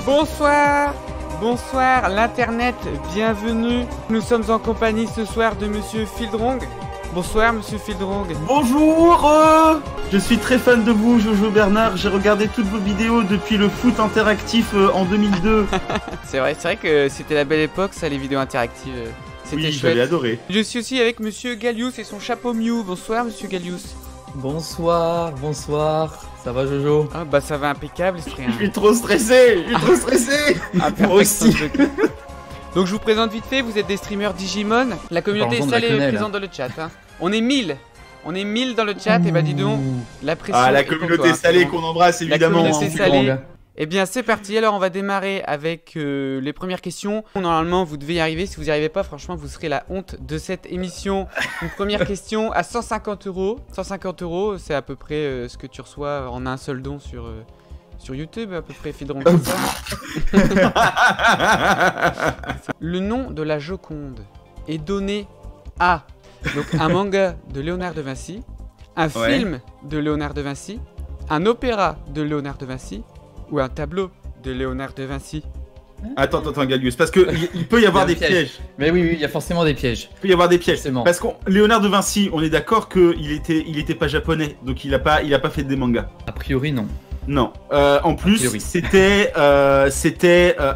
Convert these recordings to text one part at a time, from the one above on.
Bonsoir, bonsoir l'internet, bienvenue. Nous sommes en compagnie ce soir de Monsieur Fieldrong. Bonsoir Monsieur Fieldrong. Bonjour, je suis très fan de vous Jojo Bernard, j'ai regardé toutes vos vidéos depuis le foot interactif en 2002. C'est vrai que c'était la belle époque ça, les vidéos interactives. C'était oui, chouette. j'avais adoré. Je suis aussi avec Monsieur Gallius et son chapeau Mew. Bonsoir Monsieur Gallius. Bonsoir, bonsoir. Ça va Jojo? Ah bah ça va impeccable, c'est rien. Je suis trop stressé, Ah, moi aussi. Donc je vous présente vite fait, vous êtes des streamers Digimon. La communauté est salée et présente dans le chat. Hein. On est 1000 dans le chat, et bah dis donc, la pression. Ah, la est pour communauté toi, salée hein. qu'on embrasse évidemment. La communauté salée. Eh bien c'est parti, alors on va démarrer avec les premières questions. Normalement vous devez y arriver, si vous n'y arrivez pas franchement vous serez la honte de cette émission. Une première question à 150 €. 150 € c'est à peu près ce que tu reçois en un seul don sur YouTube à peu près, Fieldrong. Le nom de la Joconde est donné à donc, un manga de Léonard de Vinci, un film de Léonard de Vinci, un opéra de Léonard de Vinci ou un tableau de Léonard de Vinci. Attends, Gallius, parce que il peut y avoir des pièges. Mais oui, il y a forcément des pièges. Il peut y avoir des pièges. Forcément. Parce que Léonard de Vinci, on est d'accord qu'il était pas japonais, donc il a pas fait des mangas. A priori, non. Non. En plus, c'était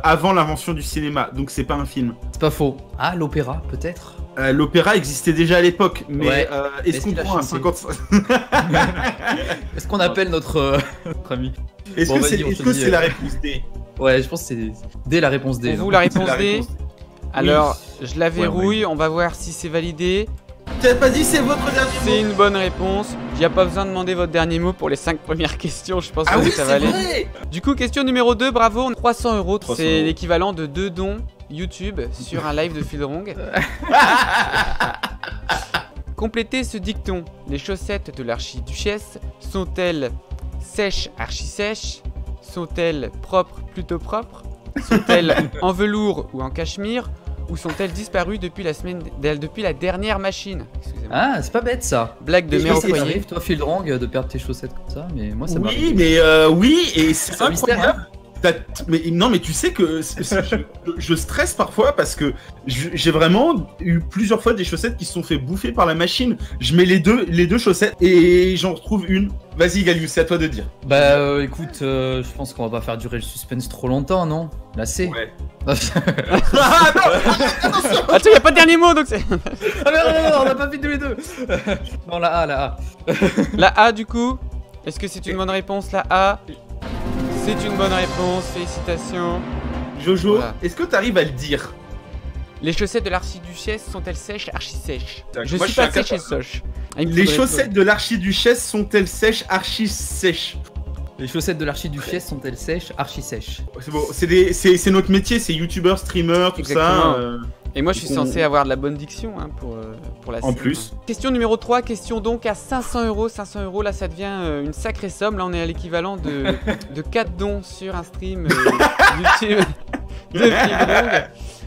avant l'invention du cinéma, donc c'est pas un film. C'est pas faux. Ah, l'opéra, peut-être. L'opéra existait déjà à l'époque, mais est-ce qu'on prend un 50... Est-ce qu'on appelle notre ami? Est-ce que c'est la réponse D? Ouais, je pense que c'est D la réponse D. Pour vous, la réponse D. Alors, je la verrouille, on va voir si c'est validé. T'as pas dit c'est votre dernier mot? C'est une bonne réponse. Il n'y a pas besoin de demander votre dernier mot pour les 5 premières questions, je pense que ça va aller. Vrai. Du coup, question numéro 2, bravo, 300 €. 300 C'est €. l'équivalent de 2 dons YouTube sur un live de Fieldrong. Complétez ce dicton. Les chaussettes de l'archiduchesse sont-elles sèches, archi-sèches? Sont-elles propres, plutôt propres? Sont-elles en velours ou en cachemire? Ou sont-elles disparues depuis la dernière machine? Excusez-moi. Ah, c'est pas bête ça. Blague de mère au Ça foyer. t'arrive, toi, Fieldrong, de perdre tes chaussettes comme ça, mais moi ça m'arrive. Oui, mais oui, et c'est un mystère, incroyable. Mais tu sais que je stresse parfois parce que j'ai vraiment eu plusieurs fois des chaussettes qui se sont fait bouffer par la machine. Je mets les deux chaussettes et j'en retrouve une. Vas-y Gallius, c'est à toi de dire. Bah écoute, je pense qu'on va pas faire durer le suspense trop longtemps, non? La C. Ouais. Attends, y a pas de dernier mot donc c'est. Ah non, on a pas fait tous les deux. Non, la A. La A du coup. Est-ce que c'est une bonne réponse la A? C'est une bonne réponse, félicitations. Jojo, Voilà. est-ce que t'arrives à le dire? Les chaussettes de l'archiduchesse sont-elles sèches, archi-sèches? Je Moi, suis je suis pas sèche et soche. Les chaussettes de l'archiduchesse sont-elles sèches, archi-sèches? Les chaussettes de l'archiduchesse sont-elles sèches, archi-sèches? C'est bon, c'est notre métier, c'est youtubeur, streamer, tout Exactement. ça. Et moi je suis censé avoir de la bonne diction hein, pour la En scène. plus. Question numéro 3, question donc à 500 €. 500 € là ça devient une sacrée somme. Là on est à l'équivalent de 4 dons sur un stream YouTube de Fieldrong.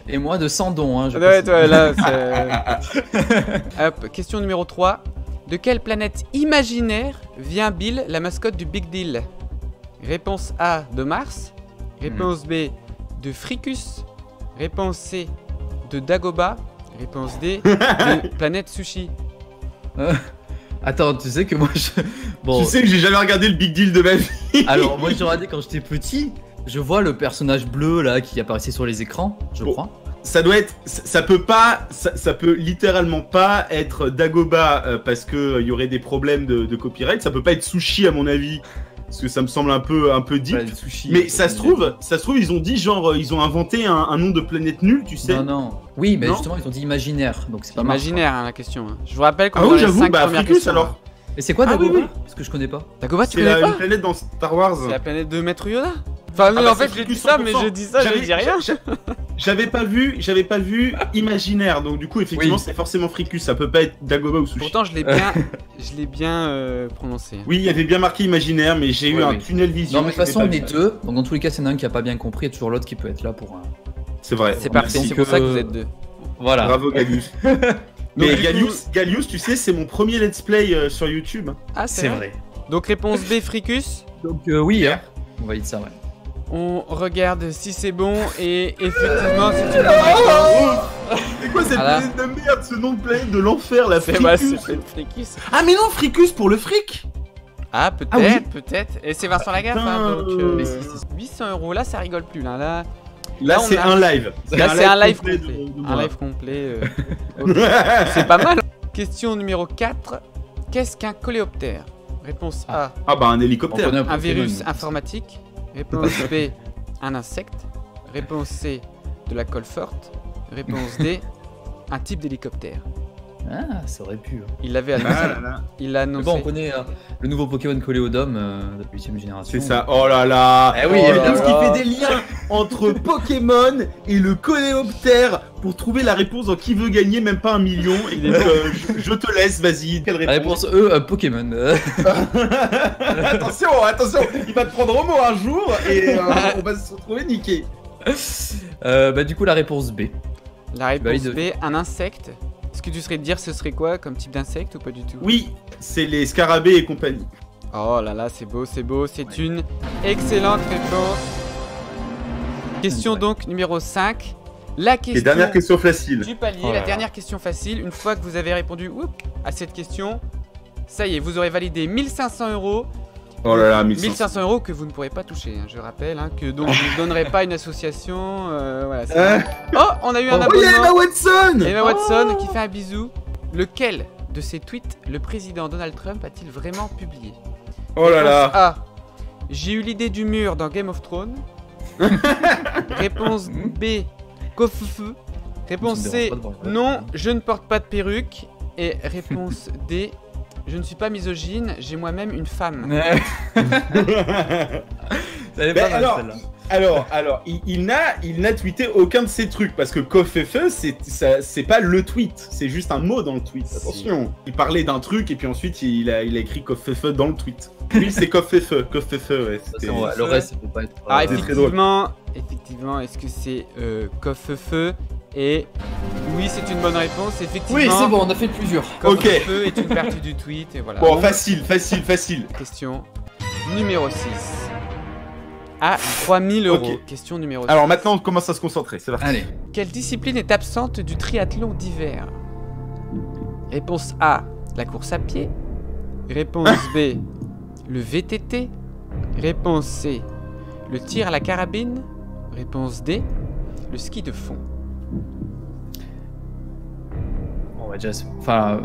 Et moi de 100 dons, hein. Ouais, toi, là, hop, question numéro 3. De quelle planète imaginaire vient Bill, la mascotte du Big Deal? Réponse A, de Mars. Réponse B, de Fricus. Réponse C, de Dagoba. Réponse D, de planète Sushi. Attends, tu sais que moi je... Bon, Tu sais que j'ai jamais regardé le Big Deal de ma vie. alors moi j'ai regardé quand j'étais petit. Je vois le personnage bleu là qui apparaissait sur les écrans, je crois. Ça doit être, ça peut littéralement pas être Dagoba parce que il y aurait des problèmes de copyright. Ça peut pas être Sushi à mon avis, parce que ça me semble un peu deep. Ouais, le sushi, Mais ça se trouve, ils ont dit genre, ils ont inventé un nom de planète nulle, tu sais. Non. Oui, mais Non. justement ils ont dit imaginaire, donc c'est pas Mars, Imaginaire hein, la question. Hein. Je vous rappelle qu'on Ah est oui, dans les j'avoue, 5 bah premières Fricus questions. alors. quoi. Et c'est quoi Ah oui, Dagoba? oui. Parce que je connais pas. Dagoba, tu C'est connais pas? une planète dans Star Wars. C'est la planète de Maître Yoda. Enfin, non, Ah bah, en fait, c'est j'ai dit Fricus ça, mais 100%. je dis ça, je dis rien. J'avais pas vu imaginaire, donc du coup effectivement Oui. c'est forcément Fricus, ça peut pas être Dagoba ou Sushi. Pourtant, je l'ai bien prononcé. Oui, il y avait bien marqué imaginaire, mais j'ai eu un tunnel vision. Non mais de toute façon on c'était est pas- deux, donc dans tous les cas c'est un qui a pas bien compris et toujours l'autre qui peut être là pour... C'est vrai. C'est parfait, Merci. c'est pour ça que vous êtes deux. Voilà. Bravo Gallius. Donc, Mais du Gallius, tu sais, c'est mon premier let's play sur YouTube. Ah, C'est vrai. Donc, réponse B, Fricus. Donc oui, hein. On va dire ça, ouais. On regarde si c'est bon et effectivement c'est une bonne réponse. C'est quoi cette Voilà. planète de merde, ce nom de planète de l'enfer, la C'est Fricus? Fricus. Ah mais non, Fricus pour le fric. Ah peut-être, Ah oui. peut-être. Et c'est Vincent Lagaffe, putain, hein, donc euh, mais c'est 800 €. Là ça rigole plus là. Là Là, on c'est a- un live. Là c'est un live complet. de Un moi. live complet. Ok. C'est pas mal. Question numéro 4. Qu'est-ce qu'un coléoptère? Réponse A. Ah bah un On hélicoptère. connaît Un Pokémon. virus informatique. Réponse B. Un insecte. Réponse C. De la colle forte. Réponse D. Un type d'hélicoptère. Ah, ça aurait pu. Il l'avait Ah annoncé. là là. Il l'a Mais annoncé. bon, on connaît le nouveau Pokémon Coléodome de la 8ème génération. C'est ça. Oh là là. Eh oui, oh évidemment. parce qu'il fait des liens entre Pokémon et le coléoptère pour trouver la réponse dans Qui veut gagner même pas 1 million. Et donc, je te laisse, vas-y. Quelle La réponse? réponse E, Pokémon. Attention, attention, il va te prendre au mot un jour et on va se retrouver niqué. Bah, du coup, la réponse B. La réponse Valide. B. Un insecte. Est-ce que tu serais de dire ce serait quoi comme type d'insecte ou pas du tout? Oui, c'est les scarabées et compagnie. Oh là là, c'est beau, c'est beau. C'est une excellente réponse. Question donc numéro 5. La Et question dernière question facile. du palier, Oh là la là. dernière question facile. Une fois que vous avez répondu à cette question, ça y est, vous aurez validé 1500 €. Oh là là, 1500. 1500 € que vous ne pourrez pas toucher, hein, je rappelle, hein, que donc je ne donnerai pas une association. Voilà, c'est- Hein Oh, on a eu un Oh, il y a Emma abonnement. Watson. Emma Watson qui fait un bisou. Lequel de ces tweets le président Donald Trump a-t-il vraiment publié? Oh là là. Réponse A. J'ai eu l'idée du mur dans Game of Thrones. Réponse B. Kofufeu. Réponse Ça me C. dérange pas de voir. Non, je ne porte pas de perruque. Et réponse D. Je ne suis pas misogyne, j'ai moi-même une femme. Elle est Ben pas mal, alors, celle-là. alors, il n'a tweeté aucun de ces trucs parce que Kofefe, c'est pas le tweet, c'est juste un mot dans le tweet. Si. Attention, il parlait d'un truc et puis ensuite il a écrit Kofefe dans le tweet. Lui, c'est Kofefe, ouais. De toute c'était- façon, ouais, le reste, ça peut pas être. Ah, c'est très drôle. effectivement, est-ce que c'est Kofefeu? Et oui, c'est une bonne réponse, effectivement. Oui, c'est bon, on a fait plusieurs. Ok. Kofefeu est une partie du tweet, et voilà. Bon, Donc, facile. question numéro 6. À 3000 €. Ok. Question numéro 6. Alors maintenant, on commence à se concentrer, c'est parti. Allez. Quelle discipline est absente du triathlon d'hiver? Réponse A, la course à pied. Réponse B, le VTT. Réponse C, le tir à la carabine. Réponse D, le ski de fond. On va déjà. Enfin,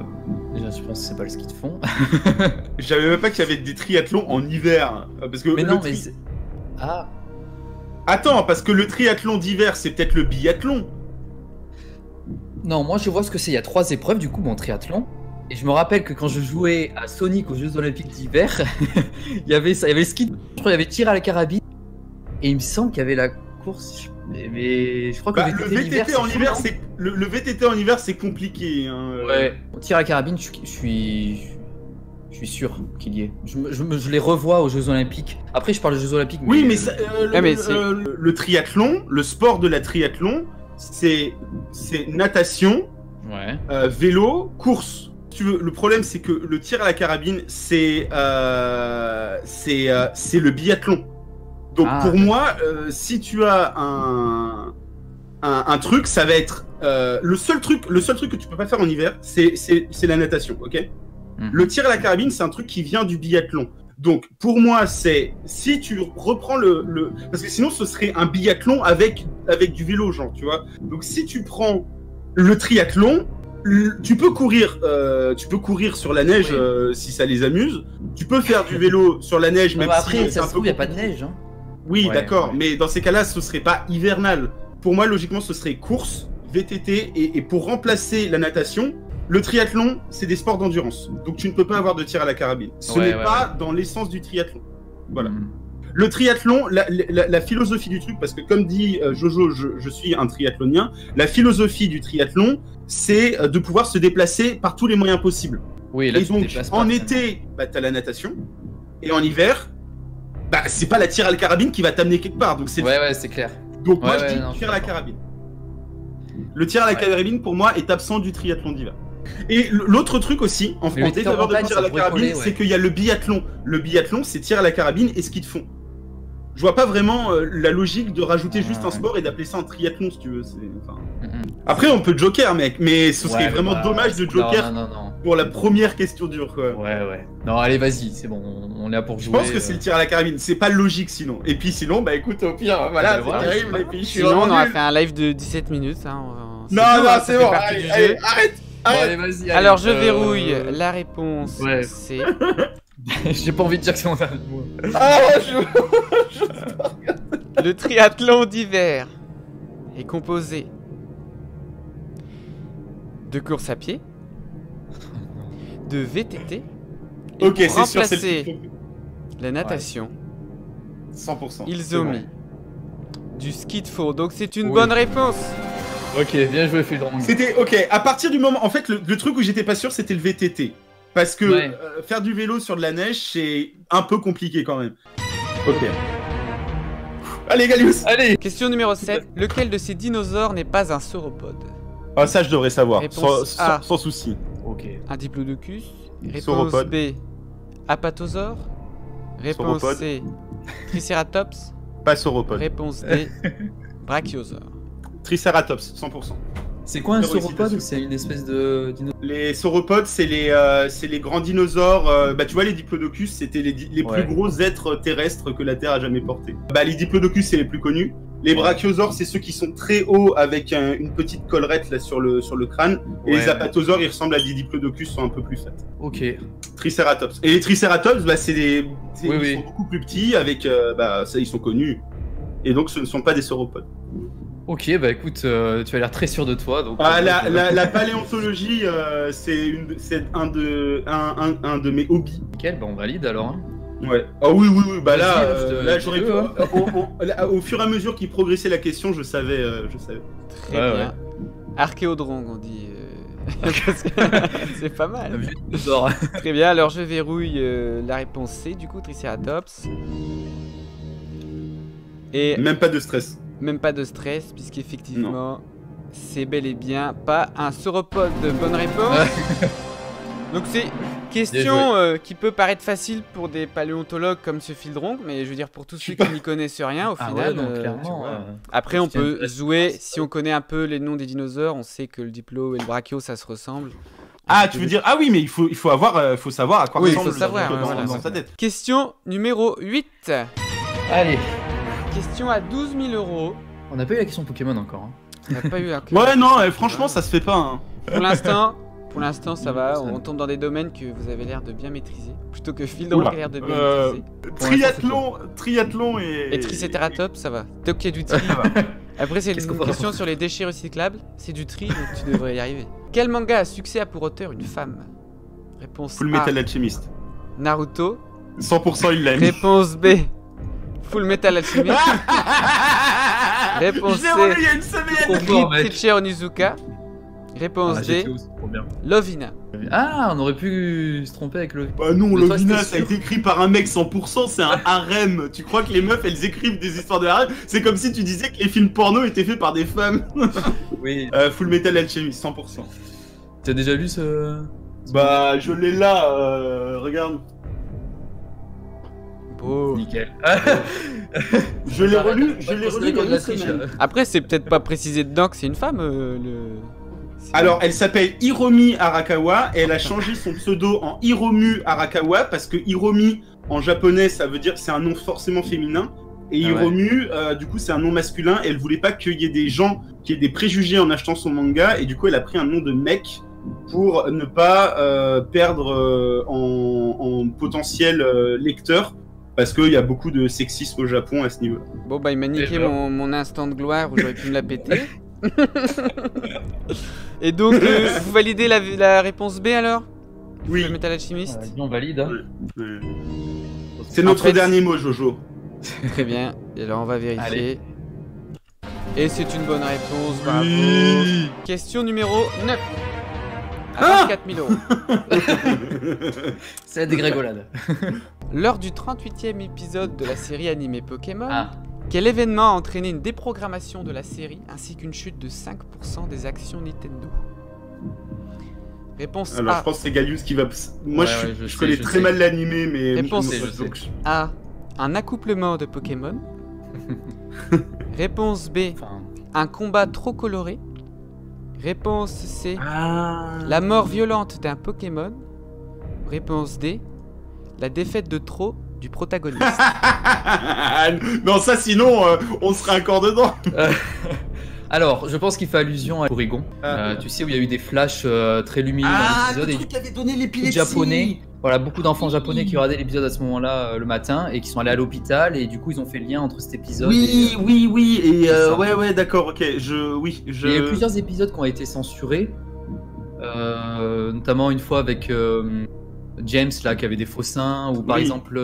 déjà, je pense que c'est pas le ski de fond. Je savais même pas qu'il y avait des triathlons en hiver. Parce que Mais le non, tri- mais. Ah. Attends, parce que le triathlon d'hiver, c'est peut-être le biathlon. Non, moi je vois ce que c'est. Il y a 3 épreuves du coup, mon triathlon. Et je me rappelle que quand je jouais à Sonic aux Jeux Olympiques d'hiver, il y avait ça, il y avait le ski, je crois qu'il y avait tir à la carabine. Et il me semble qu'il y avait la course. Mais je crois que Bah, le le VTT, VTT en hiver, chaud, c'est le VTT en hiver, c'est compliqué. Hein. non Ouais. Tir à la carabine, je suis sûr qu'il y est. Je les revois aux Jeux Olympiques. Après, je parle des Jeux Olympiques. Oui, mais, le triathlon, le sport de la triathlon, c'est natation, Ouais. vélo, course. Si tu veux, le problème, c'est que le tir à la carabine, c'est le biathlon. Donc Ah, pour moi, si tu as un truc, ça va être le seul truc que tu peux pas faire en hiver, c'est la natation, ok? Mhm. Le tir à la carabine, c'est un truc qui vient du biathlon. Donc pour moi, c'est si tu reprends parce que sinon ce serait un biathlon avec du vélo, genre, tu vois. Donc si tu prends le triathlon, tu peux courir sur la neige Oui. si ça les amuse. Tu peux faire du vélo sur la neige, Non, même mais si après, c'est ça un se peu trouve, il n'y a pas de compliqué. neige. Hein. Oui, Ouais, d'accord, ouais. mais dans ces cas-là, ce serait pas hivernal. Pour moi, logiquement, ce serait course, VTT, et pour remplacer la natation, le triathlon, c'est des sports d'endurance. Donc tu ne peux pas avoir de tir à la carabine. Ce Ouais, n'est ouais, pas dans l'essence du triathlon. Voilà. Mhm. Le triathlon, la philosophie du truc, parce que comme dit Jojo, je suis un triathlonien, la philosophie du triathlon, c'est de pouvoir se déplacer par tous les moyens possibles. Oui, là, Et tu te donc, déplaces pas, en ça. été, bah, t'as la natation, et en hiver, bah, c'est pas la tir à la carabine qui va t'amener quelque part. Donc, c'est Ouais, c'est clair. donc moi Ouais, je ouais, dis non, je suis tir à la d'accord. carabine. Le tir à la Ouais. carabine pour moi est absent du triathlon d'hiver. Et l'autre truc aussi, en Mais le défaveur de montagne, tir à ça la pourrait carabine, coller, ouais. c'est qu'il y a le biathlon. Le biathlon, c'est tir à la carabine et ski de fond. je vois pas vraiment la logique de rajouter juste un Ouais. sport et d'appeler ça un triathlon, si tu veux. Enfin... Mhm. Après, on peut joker, mec, mais ce serait Ouais, vraiment bah, dommage de joker Non, non, non. pour la première question dure, quoi. Ouais. Non, allez, vas-y, c'est bon, on est là pour Je jouer. pense que c'est le tir à la carabine, c'est pas logique sinon. Et puis sinon, bah écoute, au pire, voilà, c'est voilà, terrible, c'est et puis je suis Sinon, vraiment on aurait nul. fait un live de 17 minutes. Hein. Non, tout, non, hein, ça c'est fait bon, partie allez, du allez, jeu. arrête, Bon, arrête. allez, vas-y. Alors, allez, je verrouille. La réponse, Ouais. c'est... J'ai pas envie de dire que c'est mon dernier mot. Ah, Le triathlon d'hiver est composé de course à pied, de VTT, et Ok, pour c'est sûr, c'est remplacer la natation, 100%. ils c'est ont vrai. mis du ski de fond. Donc c'est une Oui. bonne réponse. Ok, bien joué, Phildrong. C'était ok. À partir du moment, en fait, le truc où j'étais pas sûr, c'était le VTT, parce que Ouais. faire du vélo sur de la neige, c'est un peu compliqué quand même. Ok. Allez, Galius. Allez. Question numéro 7. Lequel de ces dinosaures n'est pas un sauropode? Ah, ça, je devrais savoir, Réponse A. sans souci. Ok. Un diplodocus. Réponse Sauropode. B. Apatosaure. Réponse Sauropode. C. Triceratops. Pas sauropode. Réponse D. Brachiosaure. Triceratops, 100%. C'est quoi un Zéro sauropode? hésitation. C'est une espèce de dino. Les sauropodes, c'est les grands dinosaures. Bah, tu vois, les diplodocus, c'était les Ouais. plus gros êtres terrestres que la Terre a jamais portés. Bah, les diplodocus, c'est les plus connus. Les brachiosaures, c'est ceux qui sont très hauts avec une petite collerette là sur le crâne. Et Ouais, les apatosaures, ils ressemblent à des diplodocus, sont un peu plus fat. Ok. Triceratops. Et les triceratops, bah, ils Oui. sont beaucoup plus petits, avec, bah, ça, ils sont connus. Et donc, ce ne sont pas des sauropodes. Ok, bah écoute, tu as l'air très sûr de toi. Donc, Ah, la paléontologie, c'est un de mes hobbies. Nickel, bah on valide alors. Hein. Ouais. Ah oui, bah là, Vas-y, je te- là je j'aurais pu. peux, hein. Au fur et à mesure qu'il progressait la question, je savais. Très Ouais, bien. Archéodrong, on dit. Parce que c'est pas Un mal. vieux dinosaure. Très bien, alors je verrouille la réponse C, du coup, Triceratops. Et Même pas de stress. même pas de stress, puisqu'effectivement, c'est bel et bien pas un sauropode. Bonne réponse. Donc c'est question qui peut paraître facile pour des paléontologues comme ce Phildrong, mais je veux dire pour tous ceux qui n'y connaissent rien, au Ah final. ouais, non, tu clairement. vois. Après, on Je tiens peut à- jouer, si on connaît un peu les noms des dinosaures, on sait que le diplo et le brachio, ça se ressemble. Ah, tu veux dire. Ah oui, mais il faut savoir à quoi Oui, il ressemble faut savoir, dans, ouais, voilà, dans c'est sa tête. Question numéro 8. Allez. Question à 12 000 euros. On n'a pas eu la question Pokémon encore. Hein. On n'a pas eu un Ouais, non, franchement, ça se fait pas. Hein. Pour l'instant, ça va. On tombe dans des domaines que vous avez l'air de bien maîtriser. Plutôt que Phildrong Oula. qui a l'air de bien maîtriser. Triathlon et. Et Triceratops, ça va. Tant qu'il y a du tri. Après, c'est Qu'est-ce une qu'on va question sur les déchets recyclables. C'est du tri, donc tu devrais y arriver. Quel manga a succès à pour auteur une femme? Réponse Full A. Metal Alchemist. Naruto. 100% il l'a mis. Réponse B. Full Metal Alchemist. Réponse Je l'ai relu C. il y a une semaine. Trop fort, mec. Teacher Onizuka. Réponse Ah, D. GTO, c'est trop bien. Lovina. Ah, on aurait pu se tromper avec le. Bah non, Mais toi, Lovina, c'était ça a sûr. été écrit par un mec 100%, c'est un harem. Tu crois que les meufs, elles écrivent des histoires de harem? C'est comme si tu disais que les films porno étaient faits par des femmes. Oui. Full Metal Alchemist, 100%. T'as déjà lu ce. Bah, je l'ai là, regarde. Beau. Nickel. Je l'ai relu il y a comme une la triche. semaine. Après, c'est peut-être pas précisé dedans que c'est une femme. Alors, elle s'appelle Hiromi Arakawa et elle a changé son pseudo en Hiromu Arakawa parce que Hiromi en japonais ça veut dire c'est un nom forcément féminin et Ah ouais. Hiromu du coup c'est un nom masculin et elle voulait pas qu'il y ait des gens qui aient des préjugés en achetant son manga et du coup elle a pris un nom de mec pour ne pas perdre en potentiel lecteur parce qu'il y a beaucoup de sexisme au Japon à ce niveau-là. Bon, bah, il m'a niqué ben. mon instant de gloire où j'aurais pu me la péter. Et donc, vous validez la réponse B alors? Oui. Le Metal Alchemist. On valide. Hein. Ouais. C'est notre En fait, dernier mot, Jojo. Très bien. Et alors, on va vérifier. Allez. Et c'est une bonne réponse. Bravo. Oui. Question numéro 9. À Ah 24 000 euros. C'est la dégrégolade. Lors du 38e épisode de la série animée Pokémon, Ah. quel événement a entraîné une déprogrammation de la série ainsi qu'une chute de 5% des actions Nintendo? Réponse Alors A. je pense que c'est Galius qui va. Moi Ouais, ouais, je je connais sais, très je mal l'animé, mais. Réponse je sais. donc, A. un accouplement de Pokémon. Réponse B, Enfin, un combat trop coloré. Réponse C, Ah. la mort violente d'un Pokémon. Réponse D, la défaite de trop du protagoniste. Non, ça sinon, on serait encore dedans. alors, je pense qu'il fait allusion à Porygon. Ah. Tu sais, où il y a eu des flashs très lumineux dans Ah, l'épisode. le Et truc qui avait donné beaucoup de l'épilepsie. japonais, voilà, beaucoup d'enfants Oui. japonais qui regardaient l'épisode à ce moment-là le matin et qui sont allés à l'hôpital et du coup ils ont fait le lien entre cet épisode. Oui, et, oui, et C'est ça. ouais, d'accord, ok, Il y a eu plusieurs épisodes qui ont été censurés, notamment une fois avec James là qui avait des faux seins ou par Oui. exemple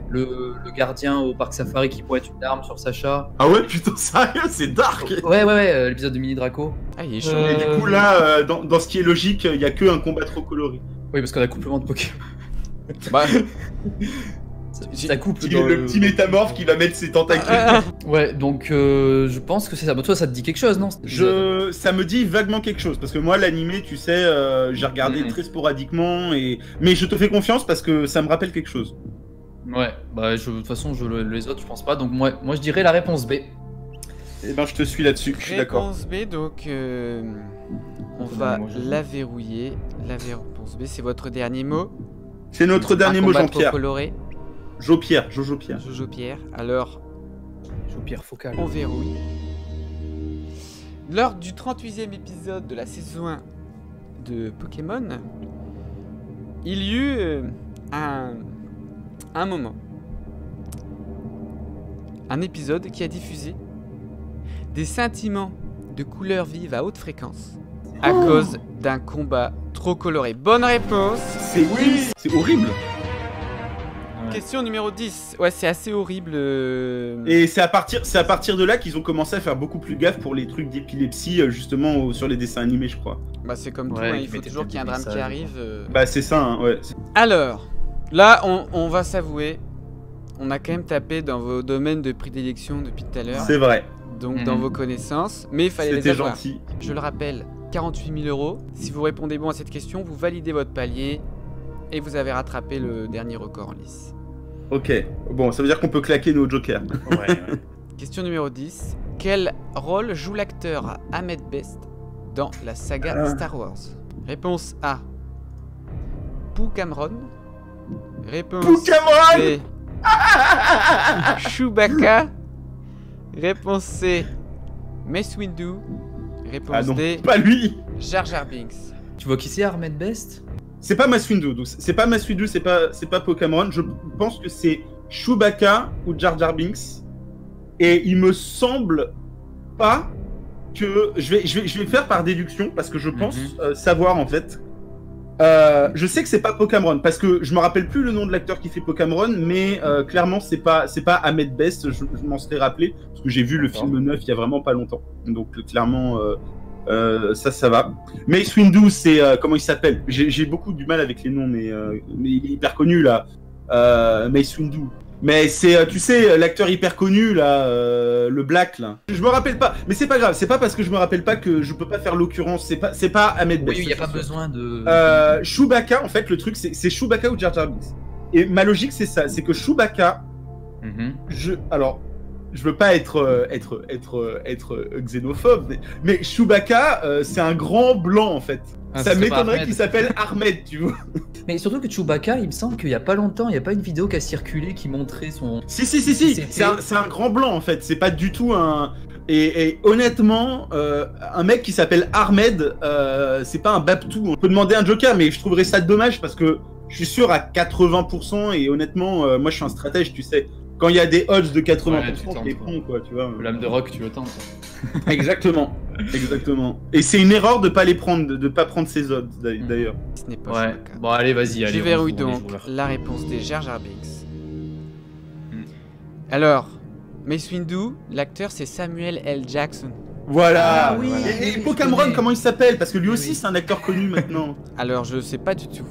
le gardien au parc safari qui pointe une arme sur Sacha. Ah ouais, putain, sérieux, c'est dark. Ouais, l'épisode de Mini Draco. Ah, il est chaud. Et du coup, là, dans ce qui est logique, il y a que un combat trop coloré. Oui, parce qu'on a couplement de Pokémon. Bah, Ça coupe dans Le petit métamorphe qui va mettre ses tentacules. Ouais, donc je pense que c'est ça. Bon, toi, ça te dit quelque chose, non cet épisode Ça me dit vaguement quelque chose parce que moi l'animé, tu sais, j'ai regardé Mhm. très sporadiquement mais je te fais confiance parce que ça me rappelle quelque chose. Ouais, bah de toute façon, les autres, je pense pas. Donc moi je dirais la réponse B. Et ben je te suis là-dessus, je suis d'accord. réponse B, donc on Attends, va moi, je- la verrouiller. La réponse B, c'est votre dernier mot. C'est notre dernier Un mot, combat trop Jean-Pierre. coloré. Jojo Pierre. Jojo Pierre. Alors, Joue Pierre Focal. on verrouille. Lors du 38e épisode de la saison 1 de Pokémon, il y eut un moment, un épisode qui a diffusé des scintillements de couleurs vives à haute fréquence à cause d'un combat trop coloré. Bonne réponse. C'est horrible. Question numéro 10. Ouais, c'est assez horrible. Et c'est à partir de là qu'ils ont commencé à faire beaucoup plus gaffe pour les trucs d'épilepsie, justement sur les dessins animés, je crois. Bah, c'est comme tout, Ouais, hein, ils il faut mettaient toujours peut-être qu'il y ait un des drame qui messages, arrive. Bah c'est ça, hein, ouais. Alors, là, on va s'avouer, on a quand même tapé dans vos domaines de prédilection depuis tout à l'heure, C'est vrai. donc dans Mhm. vos connaissances, mais il fallait les C'était avoir. gentil. Je le rappelle, 48 000 euros. Si vous répondez bon à cette question, vous validez votre palier et vous avez rattrapé le dernier record en lice. Ok. Bon, ça veut dire qu'on peut claquer nos jokers. Ouais. Question numéro 10. Quel rôle joue l'acteur Ahmed Best dans la saga Star Wars? Réponse A, Pooh Cameron. Réponse Pokémon. B, Chewbacca. Réponse C, Mace Windu. Réponse Ah non, D, pas lui. Jar Jar Binks. Tu vois qui c'est Ahmed Best? C'est pas Mace Windu, donc c'est pas Mace Windu, c'est pas Pokémon. Je pense que c'est Chewbacca ou Jar Jar Binks. Et il me semble pas que je vais faire par déduction parce que je pense savoir en fait. Je sais que c'est pas Pokémon parce que je me rappelle plus le nom de l'acteur qui fait Pokémon, mais clairement c'est pas Ahmed Best. Je m'en serais rappelé parce que j'ai vu le D'accord. film neuf il y a vraiment pas longtemps. Donc clairement. Ça va. Mace Windu, c'est comment il s'appelle? J'ai beaucoup du mal avec les noms, mais il est hyper connu là. Mace Windu. Mais c'est, tu sais, l'acteur hyper connu là, le Black là. Je me rappelle pas, mais c'est pas grave. C'est pas parce que je me rappelle pas que je peux pas faire l'occurrence. C'est pas Ahmed Best. Oui, il n'y a ça, pas c'est sûr. besoin de. Chewbacca, en fait, le truc c'est Chewbacca ou Jar Jar Binks. Et ma logique c'est ça, c'est que Chewbacca, alors, je veux pas être xénophobe, mais Chewbacca, c'est un grand blanc en fait. Ah, Ça ce serait pas m'étonnerait Ahmed. qu'il s'appelle Ahmed, tu vois. Mais surtout que Chewbacca, il me semble qu'il y a pas longtemps, il y a pas une vidéo qui a circulé qui montrait son. Si. C'était- C'est un grand blanc en fait. C'est pas du tout un. Et honnêtement, un mec qui s'appelle Ahmed, c'est pas un Babtou. On peut demander un Joker, mais je trouverais ça dommage parce que je suis sûr à 80%. Et honnêtement, moi je suis un stratège, tu sais. Quand il y a des odds de 80%, Ouais, tu je tentes, les quoi. prends, quoi, tu vois. L'âme de rock, tu le tentes. Exactement. Et c'est une erreur de pas les prendre, de pas prendre ces odds d'ailleurs. Ce n'est pas Ouais. Chewbacca. Bon, allez, vas-y, allez. Je verrouille on se voit les donc joueurs. la réponse des Jar Jar Binks. Hmm. Alors, Mace Windu, l'acteur c'est Samuel L. Jackson. Voilà. Ah oui, Et je Pokémon, connais. comment il s'appelle? Parce que lui Oui, aussi oui. c'est un acteur connu maintenant. Alors, je sais pas du tout.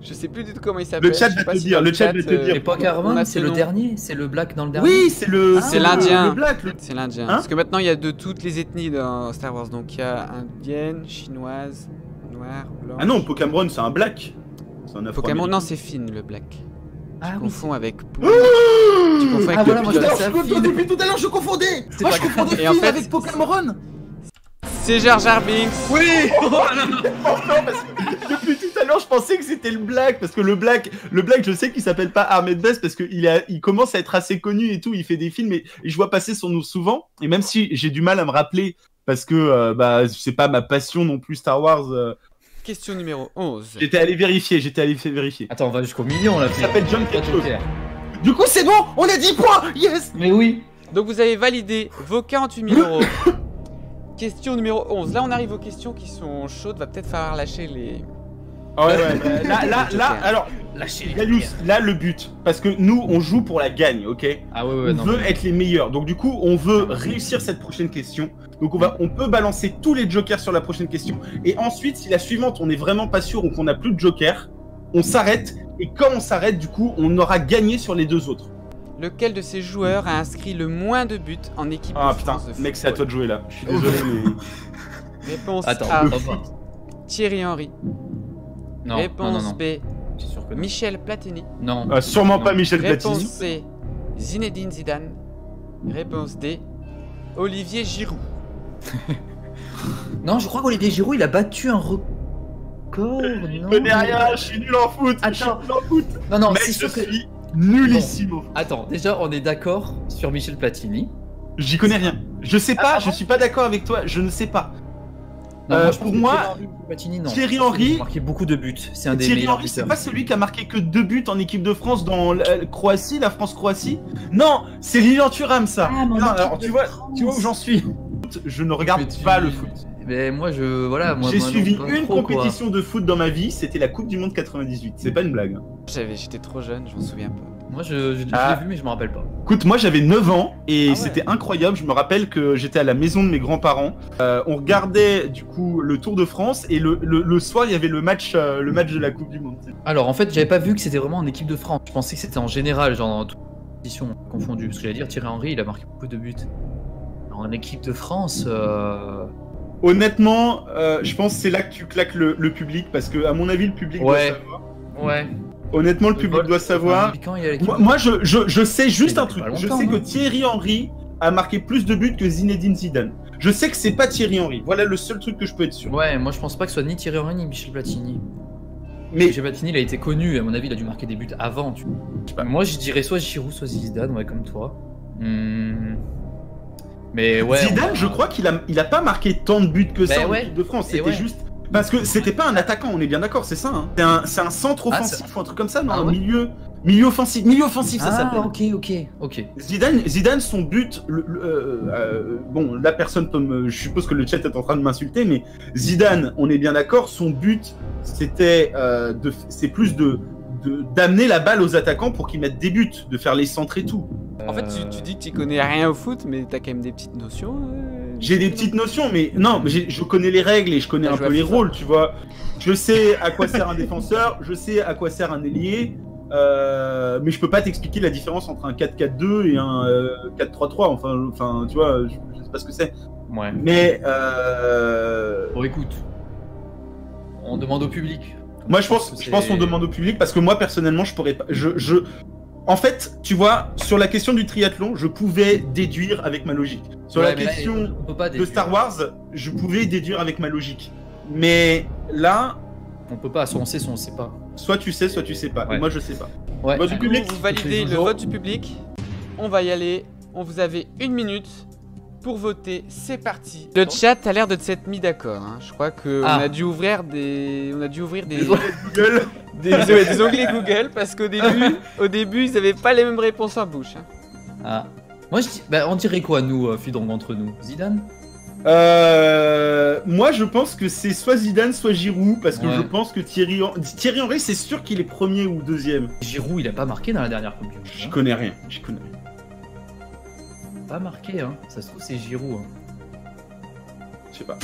je sais plus du tout comment il s'appelle. Le chat Je sais va pas te si dire, dans le chat va te chat, dire. Et pas on a Carmen, ses c'est le noms. dernier, c'est le black dans le dernier. Oui, c'est le. C'est l'Indien. Le Black. C'est l'Indien. Hein Parce que maintenant il y a de toutes les ethnies dans Star Wars. Donc il y a indienne, chinoise, noire, blanche. Ah non, Pokémon c'est un Black. C'est un Pokémon, non, c'est Finn le black. Ah oui. confonds avec. Tu Oh confonds avec Ah, le voilà, moi, pilote. je pensais à Depuis tout à l'heure, je confondais. C'est Moi, pas je confondais Et en Finn fait- avec Pokémon Run. C'est Jar Jar Binks. Oui. Oh non, parce que depuis tout à l'heure, je pensais que c'était le Black, parce que le Black, je sais qu'il s'appelle pas Ahmed Best parce qu'il commence à être assez connu et tout. Il fait des films et je vois passer son nom souvent. Et même si j'ai du mal à me rappeler parce que bah c'est pas ma passion non plus Star Wars. Question numéro 11. J'étais allé vérifier. Attends, on va jusqu'au million là. Il s'appelle John Pas quelque tout chose. clair. Du coup, c'est bon, on a 10 points. Yes. Mais oui. Donc vous avez validé vos 48 000 euros. Question numéro 11. Là, on arrive aux questions qui sont chaudes. Va peut-être falloir lâcher les. Ah ouais, là, alors, Lâchez les Galius, là le but, parce que nous, on joue pour la gagne, ok? Ah ouais, On non. veut être les meilleurs. Donc du coup, on veut réussir cette prochaine question. Donc on peut balancer tous les jokers sur la prochaine question. Et ensuite, si la suivante, on n'est vraiment pas sûr ou qu'on n'a plus de jokers, on s'arrête. Et quand on s'arrête, du coup, on aura gagné sur les deux autres. Lequel de ces joueurs a inscrit le moins de buts en équipe Ah de putain, France de mec, c'est à toi de jouer là. Je suis désolé, mais... Réponse Attends, A. on va voir. Thierry Henry. Non, Réponse non. B. C'est sûr que non. Michel Platini. Non. sûrement Non. pas Michel Réponse Platini. C. Zinedine Zidane. Réponse D. Olivier Giroud. Non, je crois qu'Olivier Giroud, il a battu un record. Je connais rien, je suis nul en foot. Je suis Attends. nul en foot. Non, Mec, c'est je sûr que. suis nullissimo. Attends, déjà, on est d'accord sur Michel Platini. J'y connais rien. Je sais pas, Ah, je suis pas d'accord avec toi, je ne sais pas. Non, je pense pour que moi, Thierry Henry, Platini, non. Thierry Je pense qu'il Henry- a marqué beaucoup de buts. C'est un des Thierry meilleurs Henry, c'est buteurs. pas celui qui a marqué que 2 buts en équipe de France dans la Croatie, la France-Croatie? Non, c'est Lilian Thuram ça. Ah, mais en Non, équipe alors de tu vois France. où j'en suis. Je ne regarde Mais tu- pas le foot. Mais moi, voilà. Moi, J'ai moi, non, suivi pas une trop, quoi. compétition de foot dans ma vie, c'était la Coupe du Monde 98. C'est pas une blague. J'étais trop jeune, je m'en souviens pas. Moi, je l'ai Ah. vu, mais je me rappelle pas. Écoute, moi j'avais 9 ans et Ah ouais. c'était incroyable. Je me rappelle que j'étais à la maison de mes grands-parents. On regardait du coup le Tour de France et le soir il y avait le match de la Coupe du Monde. Alors, en fait, j'avais pas vu que c'était vraiment en équipe de France. Je pensais que c'était en général, genre dans toutes les compétitions confondues. Parce que j'allais dire, Thierry Henry, il a marqué beaucoup de buts. Alors, en équipe de France. Honnêtement, je pense que c'est là que tu claques le public parce que à mon avis le public Ouais. doit savoir. Ouais. Honnêtement, le public doit savoir. Quand il y a l'équipe- Moi, je sais juste Mais un depuis truc. pas Je longtemps, sais que non Thierry Henry a marqué plus de buts que Zinedine Zidane. Je sais que c'est pas Thierry Henry. Voilà le seul truc que je peux être sûr. Ouais, moi je pense pas que ce soit ni Thierry Henry ni Michel Platini. Mais Michel Platini, il a été connu, à mon avis, il a dû marquer des buts avant. Tu vois. Je sais pas, moi je dirais soit Giroud, soit Zidane, ouais, comme toi. Mais ouais. Zidane, je crois qu'il a pas marqué tant de buts que ça Bah en ouais. équipe de France. Et C'était ouais. juste. Parce que c'était pas un attaquant, on est bien d'accord, c'est ça. Hein. C'est un centre Ah, offensif ou un truc comme ça, non? Ah Un ouais. milieu offensif. Milieu offensif, ça Ah, s'appelle. ok. Zidane, son but, bon, la personne je suppose que le chat est en train de m'insulter, mais Zidane, on est bien d'accord, son but, c'est plus d'amener la balle aux attaquants pour qu'ils mettent des buts, de faire les centres et tout. En fait, tu dis que tu connais rien au foot, mais t'as quand même des petites notions. J'ai des petites notions, mais non, mais je connais les règles et je connais Ah, un je peu vois les FIFA. rôles, tu vois. Je sais à quoi sert un défenseur, je sais à quoi sert un ailier, mais je peux pas t'expliquer la différence entre un 4-4-2 et un 4-3-3. Enfin, tu vois, je sais pas ce que c'est. Ouais. Mais Bon, écoute. On demande au public. moi, je pense qu'on demande au public parce que moi, personnellement, je pourrais pas. En fait, tu vois, sur la question du triathlon, je pouvais déduire avec ma logique. Sur la mais là, question on peut pas de déduire. Star Wars, je pouvais déduire avec ma logique. Mais là, On peut pas, soit on sait, soit on sait pas. soit tu sais pas. Ouais. Et moi, je sais pas. Ouais. Vote du Du public. coup, vous validez le vote du public. On va y aller. On vous avait 1 minute pour voter. C'est parti. Le chat a l'air de s'être mis d'accord. Hein. Je crois que Ah. on a dû ouvrir des Google. des onglets Google parce qu'au début, ils avaient pas les mêmes réponses en bouche. Hein. Ah. Moi, on dirait quoi, nous, Fudron, entre nous? Zidane? Moi, je pense que c'est soit Zidane, soit Giroud, parce que Ouais. je pense que Thierry Henry, c'est sûr qu'il est premier ou deuxième. Giroud, il a pas marqué dans la dernière Coupe du Monde. Je hein. connais rien. Pas marqué, hein. Ça se trouve, c'est Giroud. Hein. Je sais pas.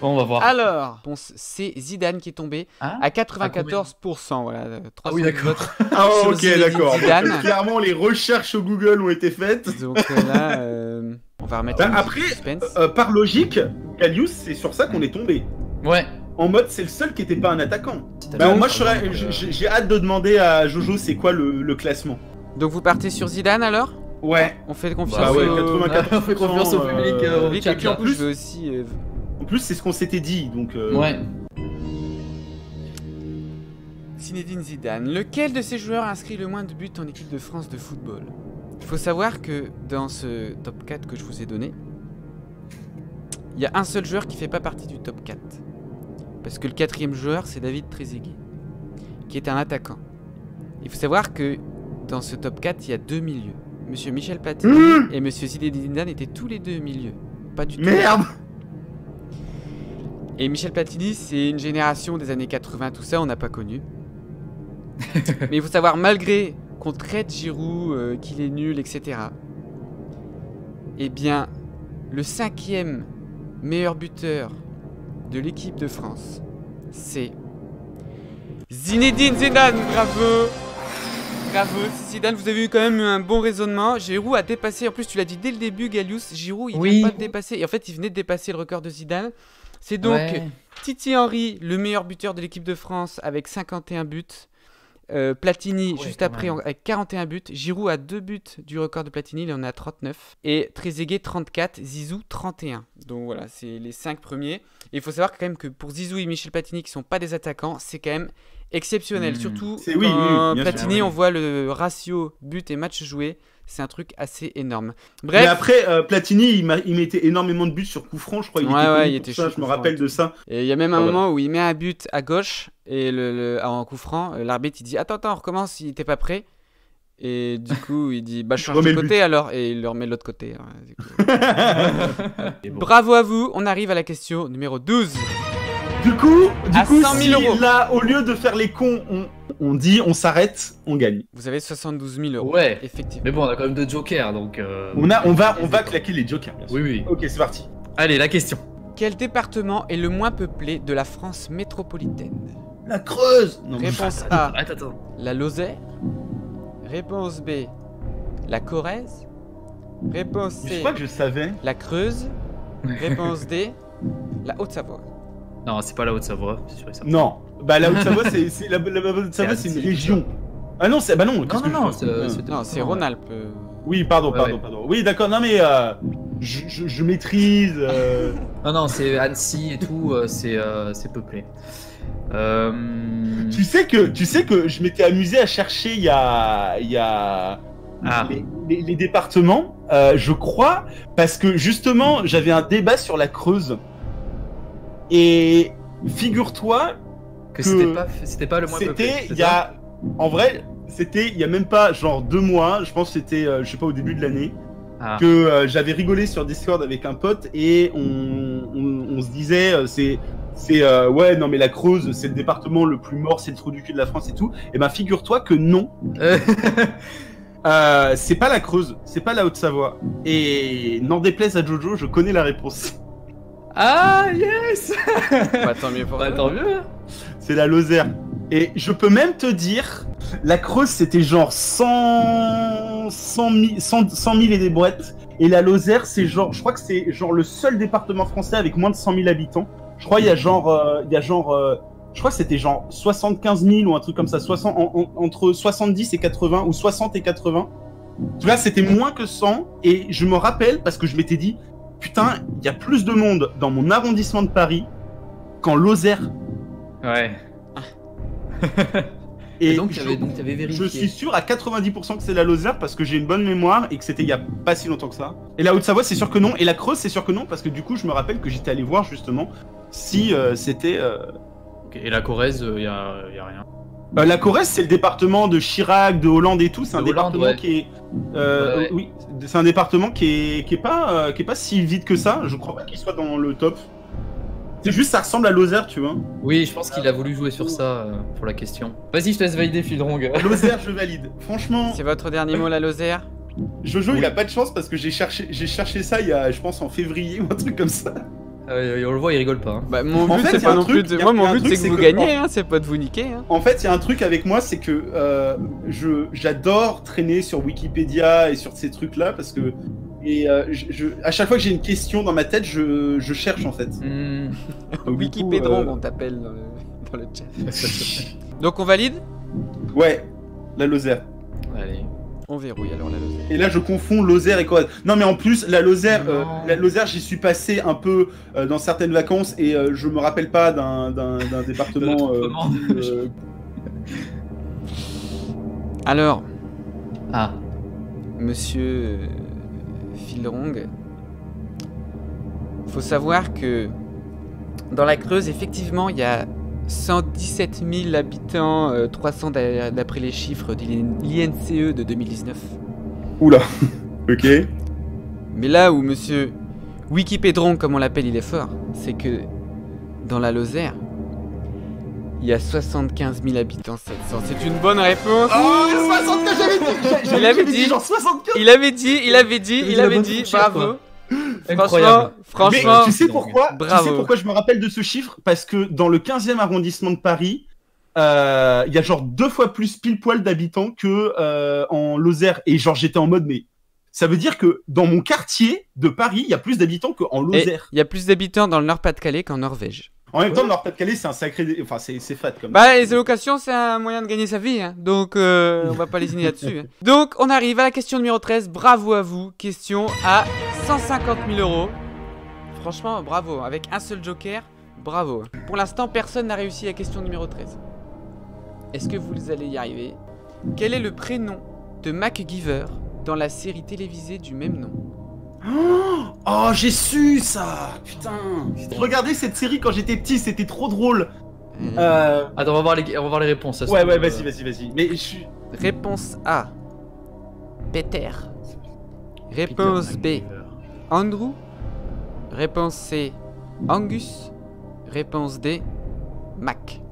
Bon, on va voir. Alors, c'est Zidane qui est tombé Ah, à 94%. Voilà, 300 oui, d'accord. votes. Ah, Sur ok, Zinedine d'accord. Zidane. Donc, clairement, les recherches au Google ont été faites. Donc là, on va remettre Bah, un petit après, suspense. Par logique, Calius, c'est sur ça qu'on est tombé. Ouais. en mode c'est le seul qui était pas un attaquant. Si t'as Bah, le moi, par exemple, j'ai hâte de demander à Jojo c'est quoi le classement. Donc vous partez sur Zidane alors? Ouais. On fait confiance Bah ouais, au... 84%. on fait confiance au public, au public, chat, et puis en là. plus je veux aussi... En plus, c'est ce qu'on s'était dit, donc. Ouais. Zinedine Zidane. Lequel de ces joueurs a inscrit le moins de buts en équipe de France de football? Il faut savoir que dans ce top 4 que je vous ai donné, il y a un seul joueur qui fait pas partie du top 4. Parce que le 4e joueur, c'est David Trezeguet, qui est un attaquant. Il faut savoir que dans ce top 4, il y a 2 milieux. Monsieur Michel Platini et Monsieur Zinedine Zidane étaient tous les deux milieux. Pas du tout. Merde! Et Michel Platini, c'est une génération des années 80, tout ça, on n'a pas connu. Mais il faut savoir, malgré qu'on traite Giroud, qu'il est nul, etc. Eh bien, le 5e meilleur buteur de l'équipe de France, c'est Zinedine Zidane. Bravo! Bravo, Zidane, vous avez eu quand même un bon raisonnement. Giroud a dépassé, en plus tu l'as dit dès le début, Galius, Giroud il vient pas de dépasser. Et en fait, il venait de dépasser le record de Zidane. C'est donc Titi Henry, le meilleur buteur de l'équipe de France avec 51 buts. Platini juste après avec 41 buts. Giroud a 2 buts du record de Platini, il en a 39. Et Trezeguet 34, Zizou 31. Donc voilà, c'est les 5 premiers. Et il faut savoir quand même que pour Zizou et Michel Platini qui sont pas des attaquants, c'est quand même exceptionnel. Surtout quand Platini, sûr, on voit le ratio but et match joué. C'est un truc assez énorme. Bref. Mais après, Platini, il mettait énormément de buts sur coup franc, je crois. Il était chaud. Je me rappelle de ça. Et il y a même un moment où il met un but à gauche et en coup franc, l'arbitre il dit attends, on recommence, il était pas prêt. Et du coup, il dit bah je change de côté alors, et il le remet de l'autre côté. Bravo à vous. On arrive à la question numéro 12. Du coup, 100 000 euros. Là, au lieu de faire les cons, on dit on s'arrête, on gagne. Vous avez 72 000 euros. Ouais, effectivement. Mais bon, on a quand même 2 jokers, donc. On va claquer les jokers. Bien sûr. Oui. Ok, c'est parti. Allez, la question. Quel département est le moins peuplé de la France métropolitaine? La Creuse. Réponse A. Attends. La Lozère. Réponse B. La Corrèze. Réponse C. Je crois que je savais. La Creuse. Réponse D. La Haute-Savoie. Non, c'est pas la Haute-Savoie, c'est sûr et certain. Non, bah la Haute-Savoie, c'est une région. Ah non, c'est Non, c'est Rhône-Alpes. Oui, pardon. Oui, d'accord. Non mais je maîtrise. Non, c'est Annecy et tout, c'est peuplé. Tu sais que je m'étais amusé à chercher il y a les départements, je crois, parce que justement j'avais un débat sur la Creuse. Et figure-toi que c'était pas le moins peuplé. En vrai, c'était il y a même pas genre 2 mois, je pense que c'était je sais pas au début de l'année, que j'avais rigolé sur Discord avec un pote et on se disait ouais non mais la Creuse c'est le département le plus mort, c'est le trou du cul de la France et tout. Et ben figure-toi que non. C'est pas la Creuse, c'est pas la Haute-Savoie. Et n'en déplaise à Jojo, je connais la réponse. Ah yes. Bah tant mieux pour toi. Tant mieux. C'est la Lozère. Et je peux même te dire, la Creuse c'était genre 100 000 et des brouettes. Et la Lozère c'est genre, je crois que c'est genre le seul département français avec moins de 100 000 habitants. Je crois il y a genre, je crois que c'était genre 75 000 ou un truc comme ça, entre 70 et 80 ou 60 et 80. Tu vois, c'était moins que 100. Et je me rappelle parce que je m'étais dit, putain, il y a plus de monde dans mon arrondissement de Paris qu'en Lozère. Ouais. Et donc t'avais vérifié. Je suis sûr à 90% que c'est la Lozère parce que j'ai une bonne mémoire et que c'était il y a pas si longtemps que ça. Et la Haute-Savoie, c'est sûr que non. Et la Creuse, c'est sûr que non parce que du coup, je me rappelle que j'étais allé voir justement si c'était. Okay. Et la Corrèze, y a rien. La Corrèze, c'est le département de Chirac, de Hollande et tout. C'est un département qui est. Oui, c'est un département qui est pas si vide que ça. Je crois pas qu'il soit dans le top. C'est juste, ça ressemble à Lozère, tu vois. Oui, je pense qu'il a voulu jouer sur ça pour la question. Vas-y, je te laisse valider, Fildrong. Lozère, je valide. Franchement. C'est votre dernier mot, la Lozère? Jojo, il a pas de chance parce que j'ai cherché ça il y a, je pense, en février ou un truc comme ça. On le voit, il rigole pas. Hein. Bah, mon but, c'est pas non plus de... Moi, mon but, c'est que vous gagnez, hein, c'est pas de vous niquer. Hein. En fait, il y a un truc avec moi, c'est que j'adore traîner sur Wikipédia et sur ces trucs-là parce que Et à chaque fois que j'ai une question dans ma tête, je cherche en fait. Donc, du coup, Wikipédron, on t'appelle dans le chat. Donc on valide? Ouais, la Lozère. Allez. On verrouille alors la Lozère. Et là, je confonds Lozère et Corrèze. Non, mais en plus, la Lozère, Non. j'y suis passé un peu dans certaines vacances et je me rappelle pas d'un département. Alors, Ah. monsieur Philrong, faut savoir que dans la Creuse, effectivement, il y a 117 000 habitants, 300 d'après les chiffres de l'INCE de 2019. Oula. Ok. Mais là où monsieur Wikipédron, comme on l'appelle, il est fort, c'est que dans la Lozère, il y a 75 000 habitants 700. C'est une bonne réponse. Oh, 75, Il avait dit, genre 75. il avait dit, bravo. Incroyable. Franchement, Mais tu sais pourquoi bravo. Tu sais pourquoi je me rappelle de ce chiffre? Parce que dans le 15e arrondissement de Paris, il y a genre 2 fois plus pile poil d'habitants que en Lozère. Et genre j'étais en mode mais ça veut dire que dans mon quartier de Paris, il y a plus d'habitants qu'en Et Lozère. il y a plus d'habitants dans le Nord-Pas-de-Calais qu'en Norvège. En même temps, le Nord-Pas-de-Calais, c'est un sacré, enfin c'est fat comme. Bah, les allocations, c'est un moyen de gagner sa vie, hein. Donc on va pas lésiner là-dessus. Hein. Donc, on arrive à la question numéro 13. Bravo à vous. Question à 150 000 €. Franchement, bravo. Avec un seul joker, bravo. Pour l'instant, personne n'a réussi la question numéro 13. Est-ce que vous allez y arriver? Quel est le prénom de MacGyver dans la série télévisée du même nom? Oh, j'ai su ça. Putain. Je regardais cette série quand j'étais petit, c'était trop drôle. Attends, on va voir les réponses. ça se Ouais, trouve, vas-y. Mais je suis. Réponse A, Peter. Réponse B, Andrew. Réponse C, Angus. Réponse D, Mac.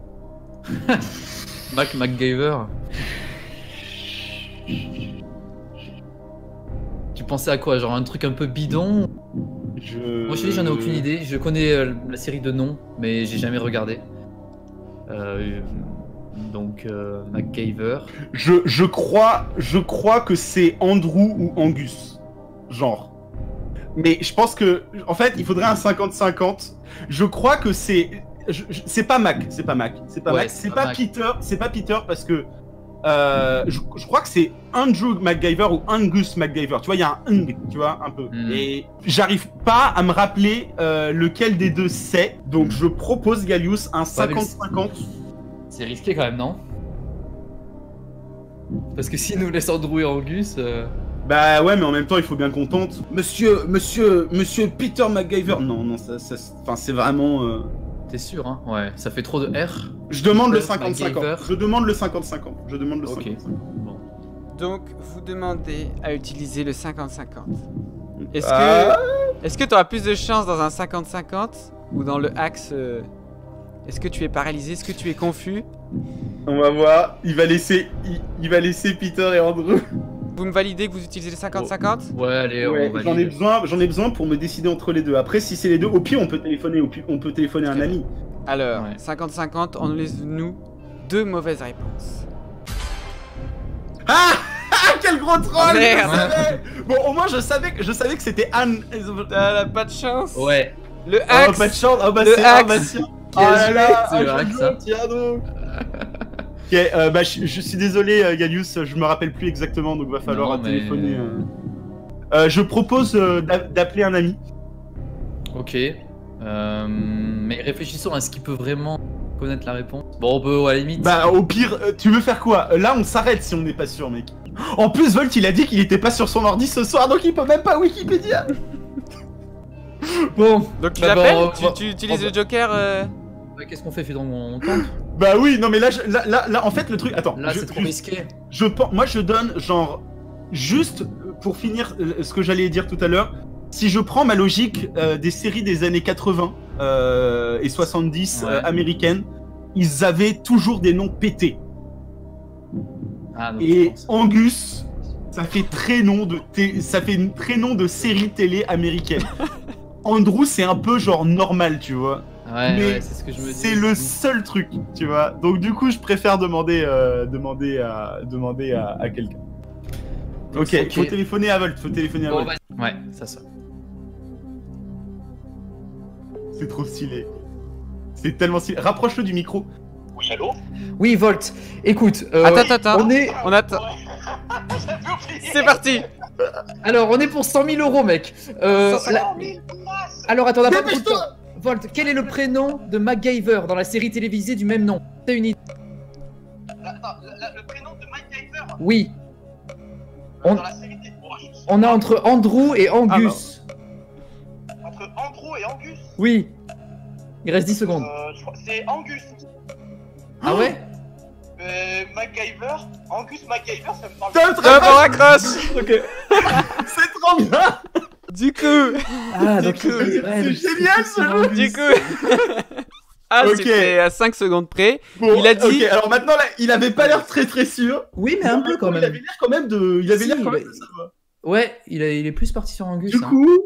MacGyver. Tu pensais à quoi? Genre un truc un peu bidon? Moi je te dis, j'en ai aucune idée. Je connais la série de noms, mais j'ai jamais regardé. Donc MacGyver. Je crois que c'est Andrew ou Angus. Genre. Mais je pense que, en fait, il faudrait un 50-50. Je crois que c'est. C'est pas Mac. C'est pas Mac. C'est pas Ouais, Mac. c'est C'est pas pas Mac. Peter. C'est pas Peter parce que. Je crois que c'est Andrew MacGyver ou Angus MacGyver. Tu vois, il y a un Ung, tu vois, un peu. Et j'arrive pas à me rappeler lequel des deux c'est. Donc je propose, Gallius, un 50-50. C'est risqué quand même, non? Parce que s'il nous laisse Andrew et Angus. Bah ouais, mais en même temps, il faut bien qu'on tente. Monsieur Peter MacGyver. Non, enfin, c'est vraiment. T'es sûr, hein? Ouais, ça fait trop de R. Je demande le MacGyver. 50-50. Je demande le 50-50. Je demande le 50-50. Ok. Bon. Donc, vous demandez à utiliser le 50-50. Ah. Est-ce que tu auras plus de chance dans un 50-50 ou dans le axe Est-ce que tu es paralysé? Est-ce que tu es confus? On va voir. Il va laisser Peter et Andrew. Vous me validez que vous utilisez le 50-50? Ouais, allez, Ouais, on va j'en ai besoin pour me décider entre les deux. Après, si c'est les deux, au pire, on peut téléphoner à un ami. Alors, Ouais. 50-50, on nous laisse nous 2 mauvaises réponses. Ah quel gros troll! Oh, merde. Je savais. Bon, au moins, je savais que c'était Anne. Pas de chance. Ouais. Le Oh, axe. pas de chance. Oh, bah, Le c'est axe. tiens. Oh Bien là joué, là, c'est le ah, axe, je ça. tiens donc. Ok, bah, je suis désolé, Gallius, je me rappelle plus exactement, donc va falloir Non, mais- téléphoner. Je propose d'appeler un ami. Ok. Mais réfléchissons à ce qui peut vraiment connaître la réponse. Bon, on peut à la limite. Bah, au pire, tu veux faire quoi? Là, on s'arrête si on n'est pas sûr, mec. En plus, Volt, il a dit qu'il était pas sur son ordi ce soir, donc il peut même pas Wikipédia. Bon. Donc tu Bah, l'appelles? bon, Tu utilises on- le joker Ouais, qu'est-ce qu'on fait, Fidon? On tente? Bah oui, non mais là, là, en fait, le truc... Attends, Là, c'est trop risqué. moi, je donne, genre, juste pour finir ce que j'allais dire tout à l'heure, si je prends ma logique des séries des années 80 et 70 Ouais. américaines, ils avaient toujours des noms pétés. Ah, donc, Et je pense. Angus, ça fait prénom de série télé américaine. Andrew, c'est un peu genre normal, tu vois. Ouais, mais ouais, c'est ce que je me dis. C'est le seul truc, tu vois. Donc du coup, je préfère demander à quelqu'un. Ok, faut téléphoner à Volt, Bon, ouais, ça. C'est trop stylé. C'est tellement stylé. Rapproche-le du micro. Oui, allô? Oui, Volt. Écoute, Attends. on attend. C'est parti. Alors, on est pour 100 000 euros, mec. Alors, attends, on a pas beaucoup de temps. Volt, quel est le prénom de MacGyver dans la série télévisée du même nom? T'as une idée? Le prénom de MacGyver Oui. dans la série des... On a entre Andrew et Angus. Entre Andrew et Angus? Oui. Il reste 10 secondes. Je crois que c'est Angus. Ah ouais? MacGyver, Angus MacGyver, ça me parle. On raccroche. Ok. C'est trop bien. Du coup. Ah, donc c'est génial ce jeu. Du coup. Ok. C'était à 5 secondes près. Bon, Il a dit. ok, alors maintenant, là, il avait pas l'air très sûr. Oui, mais un peu quand Il même. avait l'air quand même de. Il avait Si, l'air quand même mais- de savoir. Ouais, il est plus parti sur Angus. Du coup.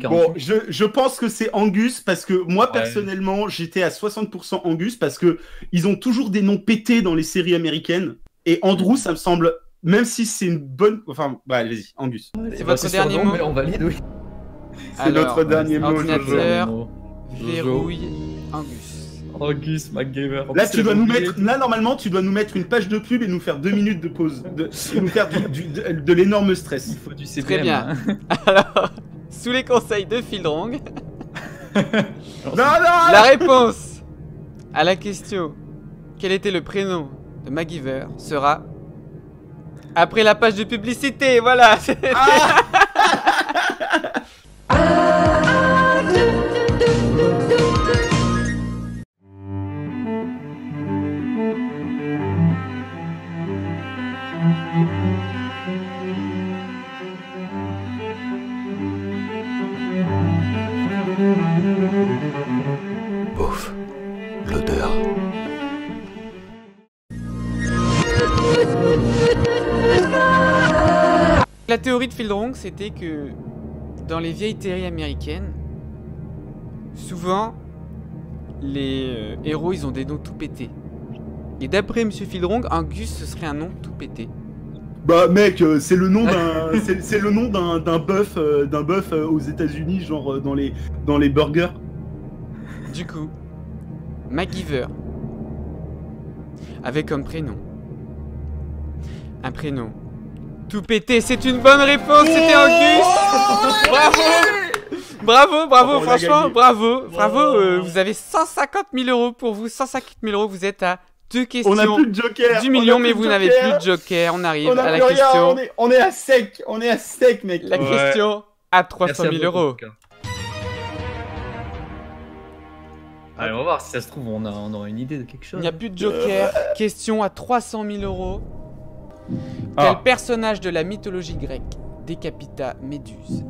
Bon, Bon, je pense que c'est Angus parce que moi Ouais. personnellement j'étais à 60% Angus parce que ils ont toujours des noms pétés dans les séries américaines et Andrew ça me semble même si c'est une bonne enfin bah vas-y Angus C'est votre dernier mot. Mais on valide, oui. c'est notre dernier mot ordinateur. Jojo. Verrouille Angus. Angus MacGyver. Là tu dois nous mettre là normalement tu dois nous mettre une page de pub et nous faire 2 minutes de pause et nous faire de l'énorme stress. Il faut du CPM. Très bien. hein. Alors, sous les conseils de Fildrong, Non la réponse à la question quel était le prénom de MacGyver sera après la page de publicité. Voilà. Bof, l'odeur. La théorie de Fildrong, c'était que dans les vieilles séries américaines, souvent les héros ils ont des noms tout pétés. Et d'après Monsieur Fildrong, Angus ce serait un nom tout pété. Bah mec, c'est le nom d'un c'est le nom d'un bœuf aux États-Unis genre dans les burgers. Du coup, MacGyver avait comme prénom un prénom tout pété. C'est une bonne réponse, c'était Angus. Bravo, On l'a franchement, gagné. bravo. Vous avez 150 000 euros pour vous, 150 000 euros. Vous êtes à 2 questions On a plus de joker. du million, mais vous n'avez plus de joker. On arrive On a à la plus rien, question. on est à sec, mec. La Ouais. question à 300 Merci à 000 vous, en euros. tout cas. Allez, on va voir si ça se trouve, on aura une idée de quelque Il chose. n'y a plus de joker. Question à 300 000 euros. Ah. Quel personnage de la mythologie grecque décapita Méduse?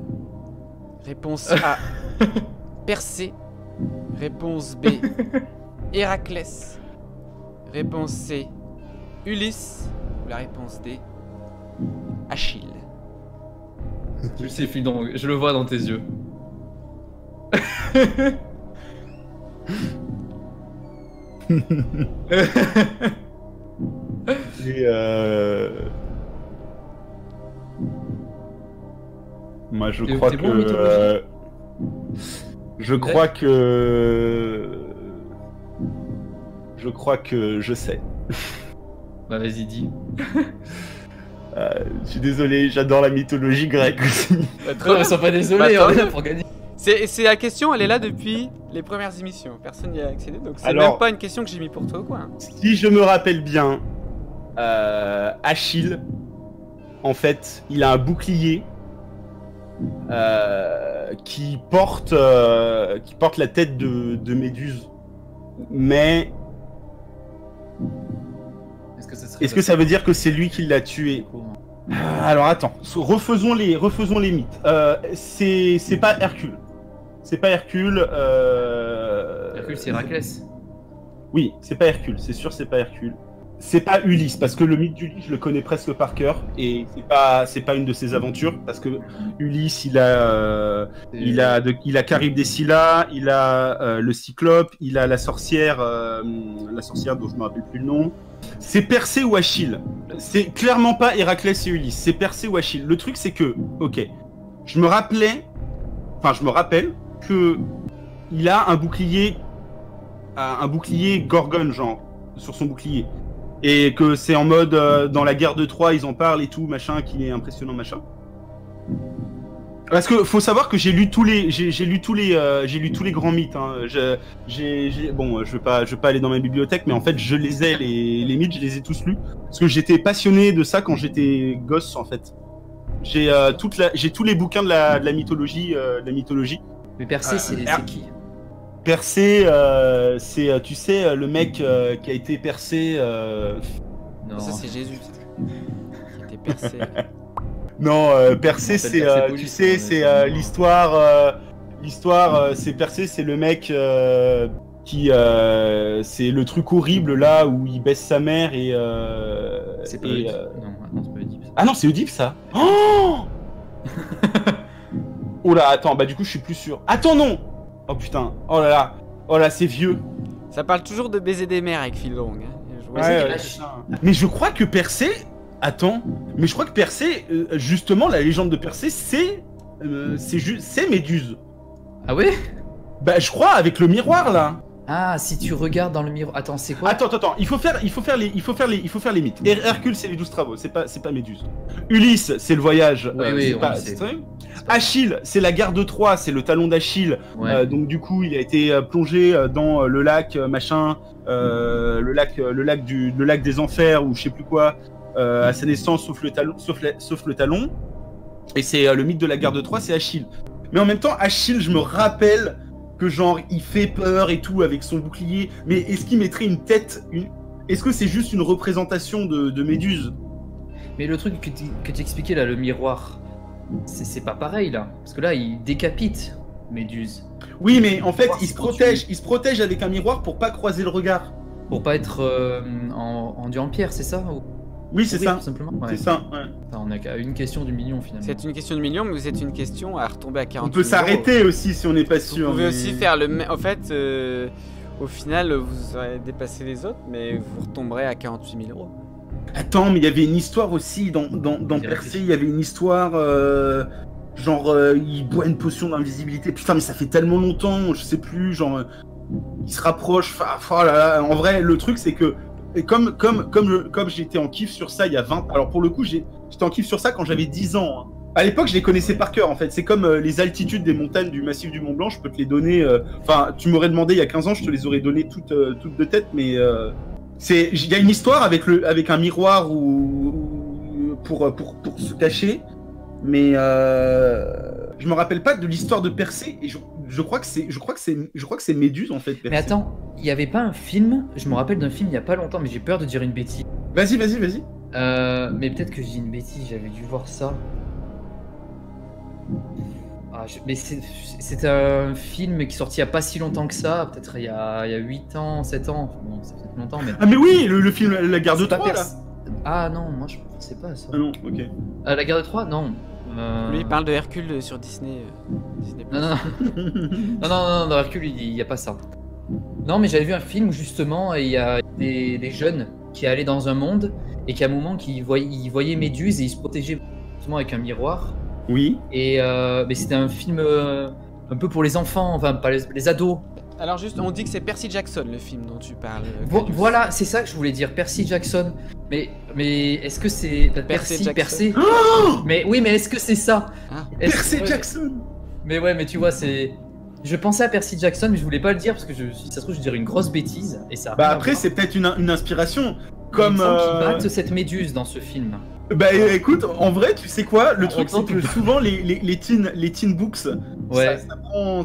Réponse A. Persée. Réponse B. Héraclès. Réponse C. Ulysse. Ou la réponse D. Achille. Je sais, Fildon, je le vois dans tes yeux. Et moi je T'es- crois t'es que bon en mythologie je crois que je sais. Bah vas-y, dis. Je suis désolé, j'adore la mythologie grecque aussi. Non, mais sois pas désolé, Bah, on est là pour gagner. C'est la question, elle est là depuis les premières émissions. Personne n'y a accédé, donc c'est Alors- même pas une question que j'ai mis pour toi ou quoi. hein. Si je me rappelle bien, Achille, en fait, il a un bouclier qui porte la tête de Méduse. Mais est-ce que ça veut dire que c'est lui qui l'a tué? Alors attends, refaisons les mythes. C'est pas Hercule. C'est pas Hercule. Hercule, c'est Héraclès. Oui, c'est pas Hercule. C'est sûr, c'est pas Hercule. C'est pas Ulysse, parce que le mythe d'Ulysse, je le connais presque par cœur, et c'est pas une de ses aventures, parce que Ulysse, il a Charybde et Scylla, il a le Cyclope, il a la sorcière dont je me rappelle plus le nom. C'est Persée ou Achille. C'est clairement pas Héraclès et Ulysse, c'est Persée ou Achille. Le truc, c'est que, ok, je me rappelle que il a un bouclier Gorgone, genre, sur son bouclier. Et que c'est en mode, dans la guerre de Troie, ils en parlent et tout, machin, qu'il est impressionnant, machin. Parce que faut savoir que j'ai lu tous les grands mythes. Hein. Bon, je vais pas aller dans ma bibliothèque, mais en fait, je les ai les mythes, je les ai tous lus parce que j'étais passionné de ça quand j'étais gosse, en fait. J'ai tous les bouquins de la mythologie, Mais Persée, c'est qui? Persée, c'est, tu sais, le mec qui a été percé. Non. Ça, c'est Jésus. Qui était percé. Non, Persée, c'est, tu sais, c'est l'histoire. C'est Persée, c'est le mec qui, c'est le truc horrible là où il baisse sa mère et. C'est pas Oedipe. Non, c'est pas Oedipe. Ah non, c'est Oedipe ça. Oh. Oh là, attends, bah du coup, je suis plus sûr. Attends, non. Oh putain, oh là, c'est vieux. Ça parle toujours de baiser des mères avec Phil Long. Hein. Ouais, mais je crois que Persée. Attends, mais je crois que Persée, justement, la légende de Persée, c'est Méduse. Ah ouais? Bah, je crois, avec le miroir là. Ah, si tu regardes dans le miroir. Attends, c'est quoi? Attends, il faut faire les mythes. Hercule, c'est les 12 travaux, c'est pas Méduse. Ulysse, c'est le voyage. Oui, c'est pas... Achille, c'est la guerre de Troie, c'est le talon d'Achille. Ouais. Donc du coup, il a été plongé dans le lac machin, le lac des enfers ou je sais plus quoi, à sa naissance, sauf le talon. Et c'est le mythe de la guerre de Troie, c'est Achille. Mais en même temps, Achille, je me rappelle que genre il fait peur et tout avec son bouclier. Mais est-ce qu'il mettrait une tête Est-ce que c'est juste une représentation de Méduse? Mais le truc que tu expliquais là, le miroir, c'est pas pareil là. Parce que là, il décapite Méduse. Oui, mais en fait, il se protège avec un miroir pour pas croiser le regard. Pour pas être enduit en pierre, c'est ça? Oui, c'est ça. Tout simplement. Ouais. C'est ça, ouais. Enfin, on a qu'à une question du million finalement. C'est une question de million, mais c'est une question à retomber à 40 On peut s'arrêter aussi si on n'est pas Vous sûr. pouvez aussi faire en fait, au final, vous aurez dépassé les autres, mais vous retomberez à 48 000 €. Attends, mais il y avait une histoire aussi dans Persée, il y avait une histoire genre il boit une potion d'invisibilité. Putain, mais ça fait tellement longtemps, je sais plus, genre il se rapproche. Oh là là, en vrai, le truc c'est que et comme j'étais en kiff sur ça il y a 20. Alors pour le coup, j'étais en kiff sur ça quand j'avais 10 ans. Hein. À l'époque, je les connaissais par cœur en fait. C'est comme les altitudes des montagnes du massif du Mont Blanc, je peux te les donner. Enfin, tu m'aurais demandé il y a 15 ans, je te les aurais données toutes de tête, mais il y a une histoire avec un miroir pour se cacher, mais je me rappelle pas de l'histoire de Persée et je crois que c'est Méduse en fait. Persée. Mais attends, il y avait pas un film? Je me rappelle d'un film il y a pas longtemps, mais j'ai peur de dire une bêtise. Vas-y. Mais peut-être que je dis une bêtise, j'avais dû voir ça. Mais c'est un film qui est sorti il y a pas si longtemps que ça, peut-être il y a 8 ans, 7 ans. Bon, ça fait longtemps, mais. Ah, mais oui, le film La guerre de Troie là. Ah non, moi je pensais pas à ça. Ah non, ok. La guerre de Troie? Non. Lui, il parle de Hercule sur Disney. Disney+. Non, dans Hercule, il y a pas ça. Non, mais j'avais vu un film où justement il y a des jeunes qui allaient dans un monde et qu'à un moment ils voyaient Méduse et ils se protégeaient justement avec un miroir. Oui. Et mais c'était un film un peu pour les enfants, enfin pas les ados. Alors juste, on dit que c'est Percy Jackson le film dont tu parles. Voilà, c'est ça que je voulais dire, Percy Jackson. Mais est-ce que c'est Percy Oh Mais oui, mais est-ce que c'est ça? Percy Jackson. Mais ouais, mais tu vois, c'est. Je pensais à Percy Jackson, mais je voulais pas le dire parce que si ça se trouve, je dirais une grosse bêtise et ça. Bah après, c'est peut-être une inspiration. Comme. Ils battent cette méduse dans ce film. Bah écoute, en vrai, tu sais quoi? Le truc, c'est que souvent les teen books, ouais.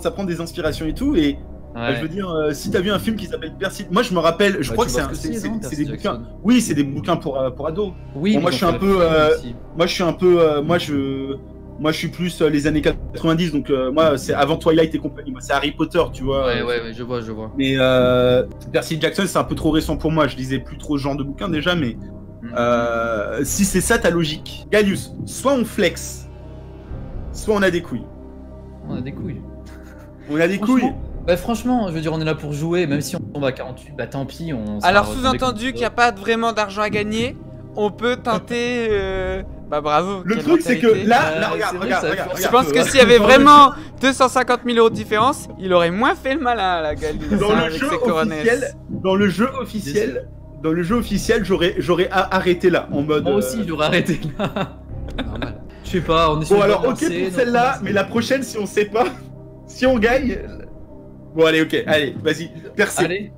ça prend des inspirations et tout. Et ouais. je veux dire, si t'as vu un film qui s'appelle Percy, moi je me rappelle, je crois que c'est des bouquins. Oui, c'est des bouquins pour ados. Oui. Bon, moi je suis un peu, Moi, je suis plus les années 90, donc moi, c'est avant Twilight et compagnie. Moi, c'est Harry Potter, tu vois. Ouais, je vois. Mais Percy Jackson, c'est un peu trop récent pour moi. Je lisais plus trop ce genre de bouquin déjà, mais si c'est ça ta logique, Gallius, soit on flex, soit on a des couilles. On a des couilles. On a des couilles. Bah franchement, je veux dire, on est là pour jouer, même si on tombe à 48, bah tant pis, on... Alors sous-entendu qu'il n'y a pas vraiment d'argent à gagner, on peut tenter... Bah bravo. Le quelle truc c'est que mentalité. là, c'est vrai, regarde. Je pense que s'il y avait vraiment 250 000 euros de différence, il aurait moins fait le malin, la Gallius, avec ses coronesses. Dans le jeu officiel, j'aurais arrêté là, en mode... Moi aussi, j'aurais arrêté là. Normal. Je sais pas, on est sur Bon une alors, bonne ok lancée, pour celle-là, donc- mais la prochaine, si on sait pas, si on gagne... Bon allez, ok, allez, vas-y, Percy. Allez,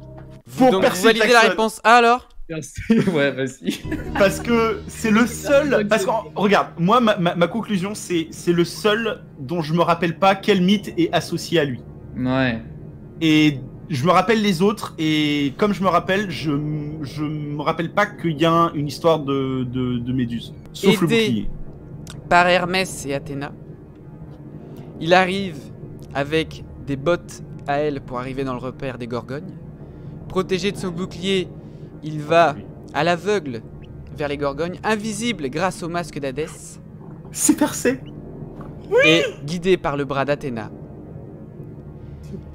Pour Donc Percy vous validez la Jackson. réponse A alors? merci. Ouais, vas-y. Parce que c'est le seul. Parce que regarde, moi ma conclusion c'est le seul dont je me rappelle pas quel mythe est associé à lui. Ouais. Et je me rappelle les autres et comme je me rappelle, je me rappelle pas qu'il y a une histoire de Méduse. Sauf le Aidé. bouclier. Par Hermès et Athéna. Il arrive avec des bottes à elle pour arriver dans le repère des Gorgognes. Protégé de son bouclier, il va à l'aveugle vers les Gorgognes, invisible grâce au masque d'Hadès, C'est Persée. et guidé par le bras d'Athéna.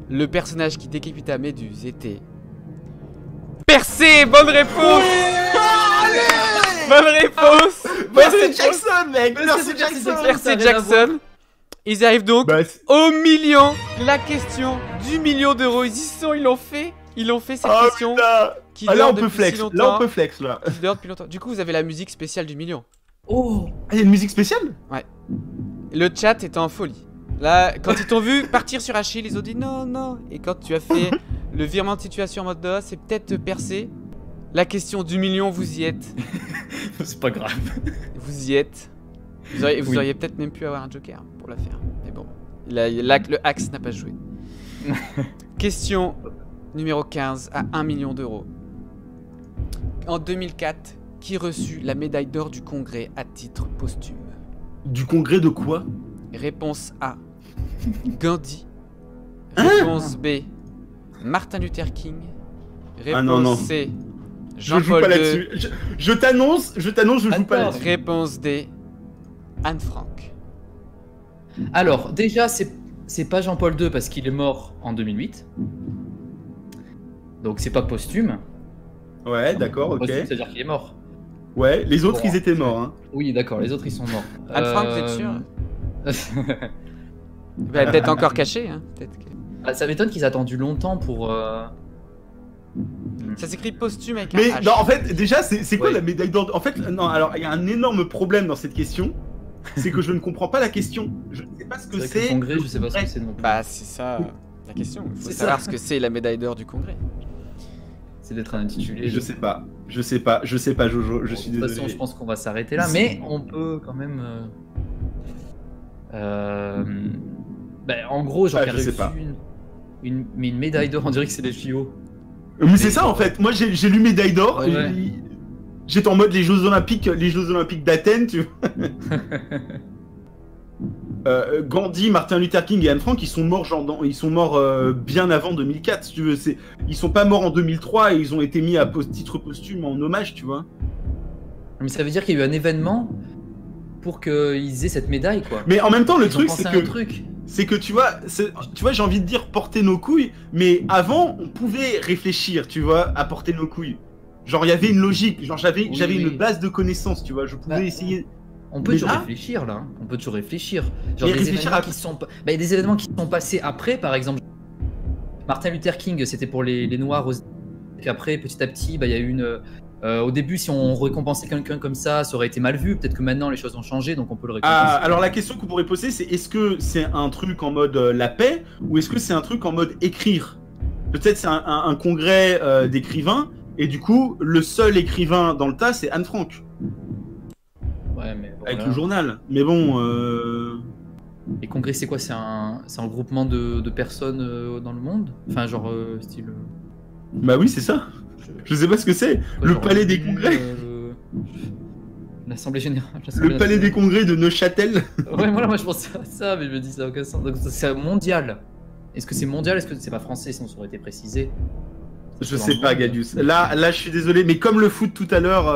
Le personnage qui décapita Méduse était... Persée. Bonne réponse. Bonne réponse. Bonne Percy réponse. Jackson, mec. Percy Jackson. Percy Jackson. Ils arrivent donc Bah, au million. La question du million d'euros. Ils y sont, ils l'ont fait. Ils l'ont fait cette oh question putain. qui Ah, là dure on peut depuis flex. si Là longtemps. on peut flex là. Qui dure depuis longtemps. Du coup, vous avez la musique spéciale du million. Oh, Ah, il y a une musique spéciale. Le chat est en folie. Là, quand ils t'ont vu partir sur Achille, ils ont dit non, non. Et quand tu as fait le virement de situation en mode DOS, c'est peut-être Percé. La question du million, vous y êtes. c'est pas grave. Vous y êtes. Vous auriez, Oui. auriez peut-être même pu avoir un joker pour la faire. Mais bon, là, le axe n'a pas joué. Question numéro 15 à 1 million d'euros. En 2004, qui reçut la médaille d'or du Congrès à titre posthume? Du congrès de quoi? Réponse A, Gandhi. Hein? Réponse B, Martin Luther King. Réponse Ah non, non. C, Je joue Jean-Paul pas II. là-dessus. Je t'annonce, je joue pas Attends. là-dessus. Réponse D, Anne Frank. Alors, déjà, c'est pas Jean-Paul II parce qu'il est mort en 2008. Donc c'est pas posthume. Ouais, d'accord, ok. Posthume, c'est-à-dire qu'il est mort. Ouais, les autres Bon. ils étaient morts. Hein. Oui, d'accord, les autres ils sont morts. Anne Frank, vous êtes sûr? Bah, peut-être encore caché, hein. Peut-être que... Ah, ça m'étonne qu'ils aient attendu longtemps pour... Ça s'écrit posthume avec Mais un H. non, en fait, déjà, c'est quoi Ouais. la médaille d'or? En fait, non, alors il y a un énorme problème dans cette question, c'est que je ne comprends pas la question. Je ne sais pas ce que C'est vrai que le c'est. congrès, je sais pas ce que c'est non plus. Bah, c'est ça la question. Il faut C'est savoir ça. ce que c'est la médaille d'or du Congrès. C'est d'être un intitulé. Je sais pas, Jojo, je suis De toute désolé. façon, je pense qu'on va s'arrêter là, mais on peut quand même... Ben, en gros, genre, Ah, il a je sais reçu pas. mais une médaille d'or, on dirait que c'est les JO. Mais c'est ça en fait, moi j'ai lu médaille d'or, Ouais, et ouais. j'étais en mode les Jeux Olympiques d'Athènes, tu vois. Gandhi, Martin Luther King et Anne Frank, ils sont morts bien avant 2004, si tu veux. Ils sont pas morts en 2003 et ils ont été mis à titre posthume en hommage, tu vois. Mais ça veut dire qu'il y a eu un événement pour qu'ils aient cette médaille, quoi. Mais en même temps, le Ils ont truc, pensé c'est à un que, truc. tu vois, j'ai envie de dire porter nos couilles, mais avant, on pouvait réfléchir, tu vois, à porter nos couilles. Genre, il y avait une logique, genre, j'avais Oui. une base de connaissances, tu vois, je pouvais Bah, essayer. On peut Mais toujours là- réfléchir, là. Hein. On peut toujours réfléchir. Genre Mais des réfléchir événements à- qui sont... Bah, des événements qui sont passés après, par exemple. Martin Luther King, c'était pour les Noirs. Et après, petit à petit, bah, il y a eu une... au début, si on récompensait quelqu'un comme ça aurait été mal vu. Peut-être que maintenant, les choses ont changé, donc on peut le récompenser. Ah, alors la question qu'on pourrait poser, c'est est-ce que c'est un truc en mode la paix ou est-ce que c'est un truc en mode écrire? Peut-être c'est un congrès d'écrivains et du coup le seul écrivain dans le tas c'est Anne Frank Ouais, mais bon, avec voilà. le journal. Mais bon, Et congrès, c'est quoi? C'est un regroupement de personnes dans le monde? Enfin, genre, style... bah oui c'est ça. Je sais pas ce que c'est. Le genre, palais des l'ONU, congrès. L'Assemblée Générale. Le palais des congrès de Neuchâtel. Ouais, voilà, moi je pensais à ça, mais je me dis ça n'a aucun sens. Donc c'est mondial. Est-ce que c'est mondial? Est-ce que c'est pas français? Sinon ça aurait été précisé. Je sais pas, Gadius. Là, je suis désolé, mais comme le foot tout à l'heure.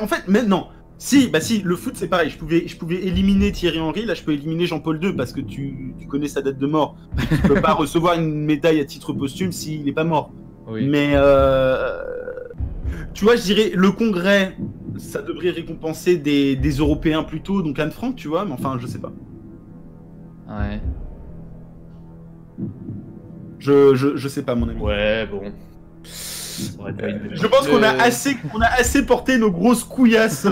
En fait, maintenant. Si, le foot c'est pareil. Je pouvais éliminer Thierry Henry. Là, je peux éliminer Jean-Paul II parce que tu connais sa date de mort. Tu peux pas recevoir une médaille à titre posthume s'il est pas mort. Oui. Mais tu vois, je dirais le Congrès, ça devrait récompenser des Européens plutôt, donc Anne Frank, tu vois. Mais enfin, je sais pas. Ouais. Je sais pas, mon ami. Ouais, bon. Ça aurait été une- Je pense qu'on a assez porté nos grosses couillasses.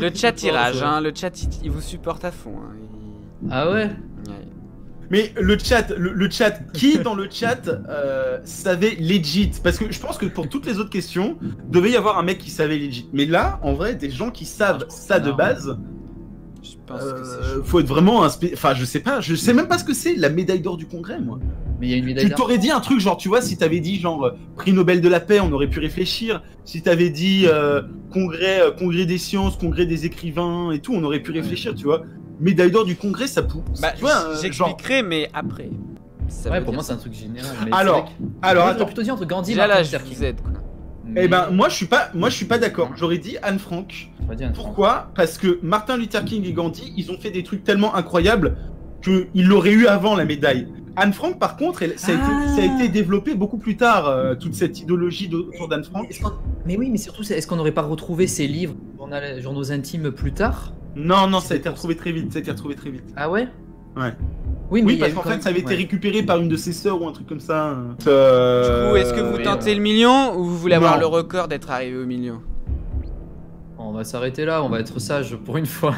Le chat pense, tirage, ouais. hein, le chat il vous supporte à fond. Hein. Ah ouais? Ouais. Mais le chat, qui dans le chat savait legit? Parce que je pense que pour toutes les autres questions, devait y avoir un mec qui savait legit. Mais là, en vrai, des gens qui savent ça de non. base, Je pense que c'est chaud. faut être vraiment un enfin, je sais même pas ce que c'est la médaille d'or du Congrès, moi. Mais il y a une médaille Tu d'or. t'aurais dit un truc genre, tu vois, si t'avais dit genre prix Nobel de la paix, on aurait pu réfléchir. Si t'avais dit congrès des sciences, congrès des écrivains et tout, on aurait pu réfléchir, tu vois. Médaille d'or du Congrès, ça pousse. Bah, tu vois, genre. j'expliquerai, mais après. Ça Ouais, veut pour dire moi c'est un ça. truc général. Mais Alors, c'est vrai que- Moi, attends. j'aurais plutôt dit entre Gandhi et Déjà là, Martin je Luther King. vous aide, quoi. Eh ben, Mais- moi je suis pas d'accord. J'aurais dit Anne Frank. J'aurais dit un Franck. Pourquoi? Parce que Martin Luther King et Gandhi, ils ont fait des trucs tellement incroyables qu'ils l'auraient eu avant la médaille. Anne Frank, par contre, ça a été développé beaucoup plus tard, toute cette idéologie autour d'Anne Frank. Mais oui, mais surtout, est-ce qu'on n'aurait pas retrouvé ces livres, journaux intimes plus tard? Non, ça a été retrouvé très vite. Ah ouais? Ouais. Oui, mais Oui, il y a parce eu qu'en quand fait, même- ça avait été ouais. récupéré par une de ses sœurs ou un truc comme ça. Du coup, est-ce que vous oui, tentez ouais. le million ou vous voulez avoir Non. le record d'être arrivé au million? On va s'arrêter là, on va être sage pour une fois.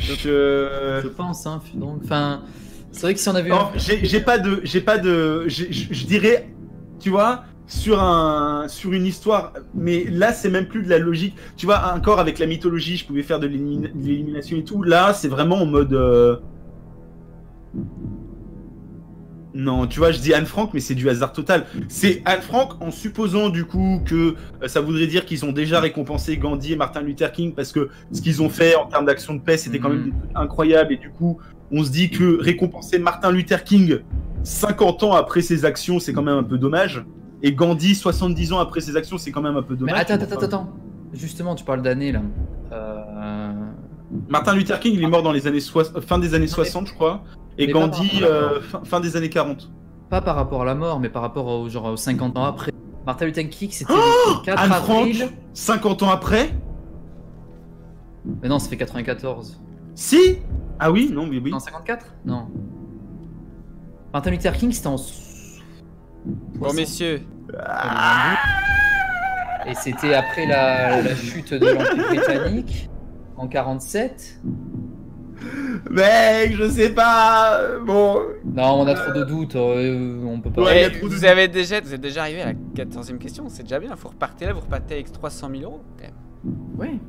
Je pense, hein. Donc, enfin, c'est vrai que si on avait eu. Oh, j'ai pas de, je dirais, tu vois, sur une histoire, mais là c'est même plus de la logique. Tu vois, encore avec la mythologie, je pouvais faire de l'élimination et tout. Là, c'est vraiment en mode. Non, tu vois, je dis Anne Frank, mais c'est du hasard total. C'est Anne Frank en supposant du coup que ça voudrait dire qu'ils ont déjà récompensé Gandhi et Martin Luther King parce que ce qu'ils ont fait en termes d'action de paix, c'était quand même des trucs incroyables et du coup, on se dit que récompenser Martin Luther King 50 ans après ses actions, c'est quand même un peu dommage. Et Gandhi 70 ans après ses actions, c'est quand même un peu Mais dommage. attends. Justement, tu parles d'années là. Martin Luther King, il est mort dans les années fin des années Non, 60, je crois. Et mais pas Gandhi, par rapport à fin des années 40. Pas par rapport à la mort, mais par rapport au genre aux 50 ans après. Martin Luther King, c'était Oh, le 4 Anne avril. Frank, 50 ans après. Mais non, ça fait 94. Si. Ah oui, non, mais oui. Non, 54? Non. Martin Luther King, c'était en. Bon, messieurs, Et c'était après la chute de l'Empire britannique en 47. Mec, je sais pas. Bon. Non, on a trop de doutes, on peut pas. Ouais, il y a eh, trop de- vous êtes déjà arrivé à la 14e question, c'est déjà bien. Vous repartez avec 300 000 euros. Quand même. Oui,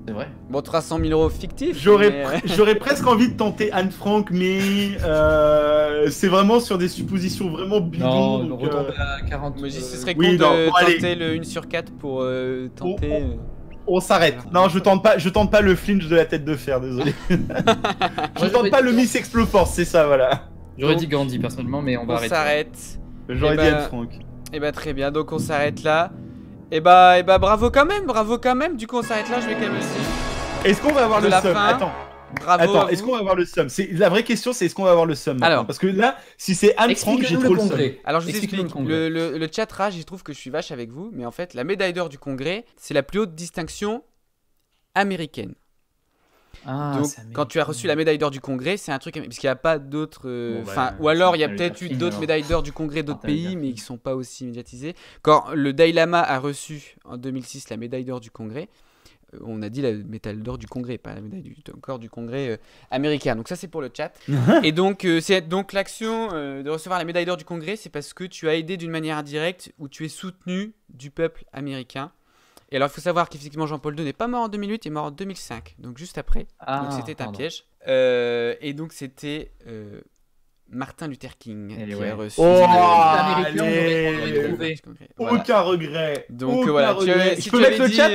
c'est vrai. Bon, 300 000 euros fictifs. J'aurais mais, j'aurais presque envie de tenter Anne Frank, mais c'est vraiment sur des suppositions vraiment bidons. Non, donc, on retombe à 40. Moi, je dis, ce serait oui, con non, de bon, allez. tenter le 1 sur 4 pour tenter. on s'arrête. Non, je tente pas le flinch de la tête de fer, désolé. Je tente pas le Miss Exploforce, c'est ça, voilà. J'aurais dit Gandhi personnellement, mais on va On arrêter. s'arrête. J'aurais Eh dit ben, Anne Frank. Et bah très bien, donc on s'arrête là. Et bah bravo quand même. Du coup on s'arrête là, je vais quand même aussi. Est-ce qu'on va avoir de le la seum? fin. Attends, Bravo. à est-ce vous. qu'on va avoir le seum? C'est la vraie question, c'est est-ce qu'on va avoir le seum? maintenant Alors. Parce que là, si c'est Anne Frank, j'ai Explique-nous trop le le seum. congrès. Alors je vous Explique-nous explique, le congrès. le chat rage, il trouve que je suis vache avec vous, mais en fait la médaille d'or du congrès, c'est la plus haute distinction américaine. Ah, Donc c'est américain. quand tu as reçu la médaille d'or du congrès, c'est un truc, parce qu'il n'y a pas d'autres... Bon, bah, Enfin, ou alors il y a Martin peut-être Luther eu King, d'autres alors. médailles d'or du congrès d'autres Martin pays, Luther mais King. qui ne sont pas aussi médiatisées. Quand le Dalai Lama a reçu en 2006 la médaille d'or du congrès, on a dit la médaille d'or du congrès, pas la médaille d'or du congrès américain. Donc ça c'est pour le chat. Et donc c'est donc l'action de recevoir la médaille d'or du congrès, c'est parce que tu as aidé d'une manière indirecte ou tu es soutenu du peuple américain. Et alors il faut savoir qu'effectivement Jean-Paul II n'est pas mort en 2008, il est mort en 2005, donc juste après. Ah, Donc c'était un pardon. piège. Et donc c'était Martin Luther King Allez, qui ouais. a reçu. Oh, Américain, on allez. aurait trouvé. Voilà. Aucun regret. Donc Aucun voilà, regret. si Je tu peux mettre avais le dit, chat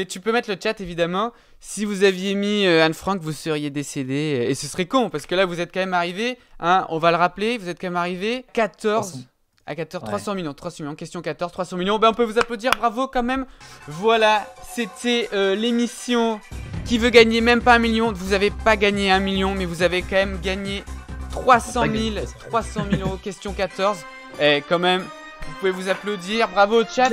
tu peux mettre le chat évidemment. Si vous aviez mis Anne Frank, vous seriez décédé. Et ce serait con parce que là, vous êtes quand même arrivé. Hein, on va le rappeler, vous êtes quand même arrivé 14. À 14, 300 millions, 300 millions, question 14, 300 millions. Ben, on peut vous applaudir, bravo quand même. Voilà, c'était l'émission Qui veut gagner même pas 1 million. Vous avez pas gagné 1 million, mais vous avez quand même gagné 300 000 euros, question 14. Et quand même, vous pouvez vous applaudir, bravo au chat.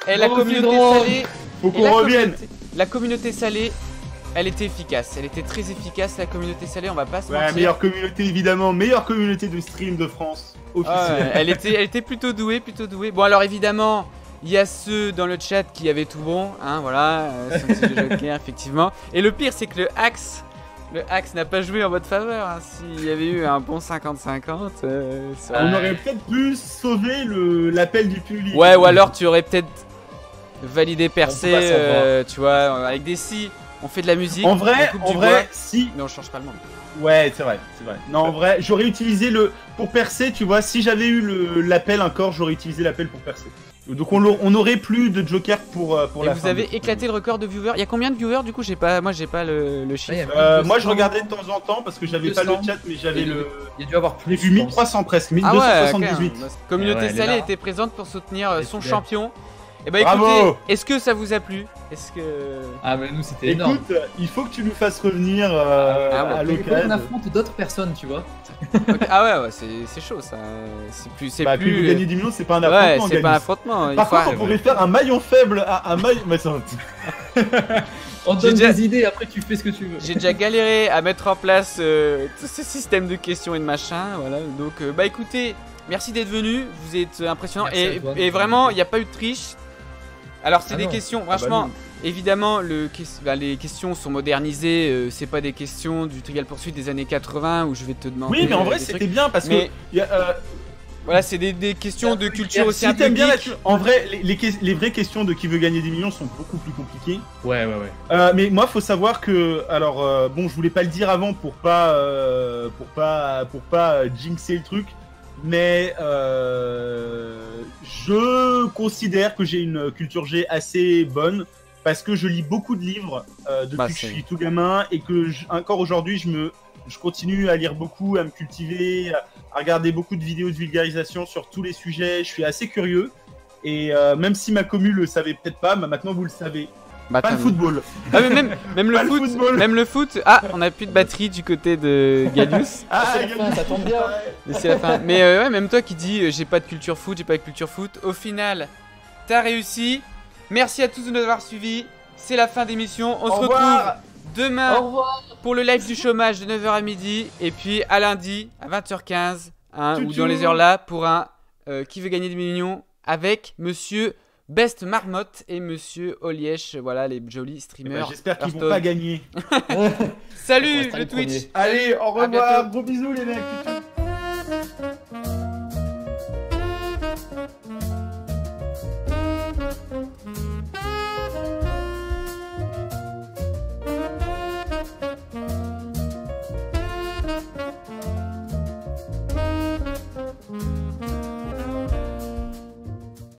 Et la Bravo, communauté Fidron. salée. Faut Et qu'on revienne. La communauté salée, elle était efficace. Elle était très efficace, la communauté salée, on va pas se Ouais, mentir. meilleure communauté évidemment, meilleure communauté de stream de France. Ah Officielle. ouais, elle était plutôt douée, plutôt douée. Bon alors évidemment, il y a ceux dans le chat qui avaient tout bon, hein, voilà, son petit jeu joker, effectivement. Et le pire c'est que le Axe n'a pas joué en votre faveur. Hein. S'il y avait eu un bon 50-50, ça... On aurait peut-être pu sauver l'appel du public. Ouais, ou alors tu aurais peut-être validé percé, On peut pas savoir. tu vois, avec des si. On fait de la musique. En vrai, on coupe du bois, si. mais on change pas le monde. Ouais, c'est vrai, c'est vrai. Non, en vrai, j'aurais utilisé pour percer, tu vois, si j'avais eu l'appel encore, j'aurais utilisé l'appel pour percer. Donc on aurait plus de joker pour Et la vous fin. avez éclaté le record de viewers. Il y a combien de viewers du coup? Moi j'ai pas le chiffre. Ouais, il y avait Moi 200. je regardais de temps en temps parce que j'avais pas le 200. chat, mais j'avais Il y a dû avoir J'ai plus. vu je pense. 1300 presque, Ah ouais, 1278. quand même. Communauté Ouais, elle est salée là. était présente pour soutenir Elle est son fidèle. champion. Et bah Bravo. écoutez, est-ce que ça vous a plu? Est-ce que... Ah, mais nous c'était énorme. Écoute, il faut que tu nous fasses revenir ouais. à Mais il faut qu'on l'occasion. affronte d'autres personnes, tu vois. Ok, ah ouais, c'est chaud ça. C'est plus... Bah, puis vous gagnez 10 millions, c'est pas un Ouais, affrontement. c'est pas un Gagnus. affrontement. Par contre, on pourrait faire un maillon faible à un maillon. Mais ça... On te J'ai donne déjà- des idées, après tu fais ce que tu veux. J'ai déjà galéré à mettre en place tout ce système de questions et de machin. Voilà. Donc bah écoutez, merci d'être venu. Vous êtes impressionnant. Merci à toi. Et vraiment, il n'y a pas eu de triche. Alors c'est Ah des non. questions, bah franchement, non. évidemment, les questions sont modernisées. C'est pas des questions du Trivial Pursuit des années 80 où je vais te demander. Oui, mais en vrai, des c'était trucs. bien parce Mais- que. y a, Voilà, c'est des questions de culture aussi un si peu t'aimes bien la geek. en vrai, les vraies questions de qui veut gagner 10 millions sont beaucoup plus compliquées. Ouais, ouais, ouais. Mais moi, faut savoir que, alors, bon, je voulais pas le dire avant pour pas jinxer le truc, mais je considère que j'ai une culture G assez bonne parce que je lis beaucoup de livres depuis Bah, que je c'est- suis tout gamin et que encore aujourd'hui, je continue à lire beaucoup, à me cultiver, à regarder beaucoup de vidéos de vulgarisation sur tous les sujets. Je suis assez curieux. Et même si ma commu le savait peut-être pas, bah, maintenant vous le savez. Bah, Pas le t'as- football. Ah, mais même Pas le le foot, football. même le foot. Ah, on a plus de batterie du côté de Galius. c'est la fin, ça tombe bien. Mais c'est la fin. Mais ouais, même toi qui dis j'ai pas de culture foot, j'ai pas de culture foot, au final, t'as réussi. Merci à tous de nous avoir suivis. C'est la fin d'émission. On Au se revoir. retrouve demain Au revoir. pour le live du chômage de 9h à midi. Et puis à lundi à 20h15, hein, ou Tchou-tchou. dans les heures là, pour un Qui veut gagner des millions avec monsieur Best Marmotte et monsieur Olièche. Voilà les jolis Eh ben, streamers. J'espère qu'ils vont Hearthstone. pas gagner. Salut restera le le Twitch. premier. Allez, au À bientôt. revoir. Gros bisous les mecs. Tchou-tchou.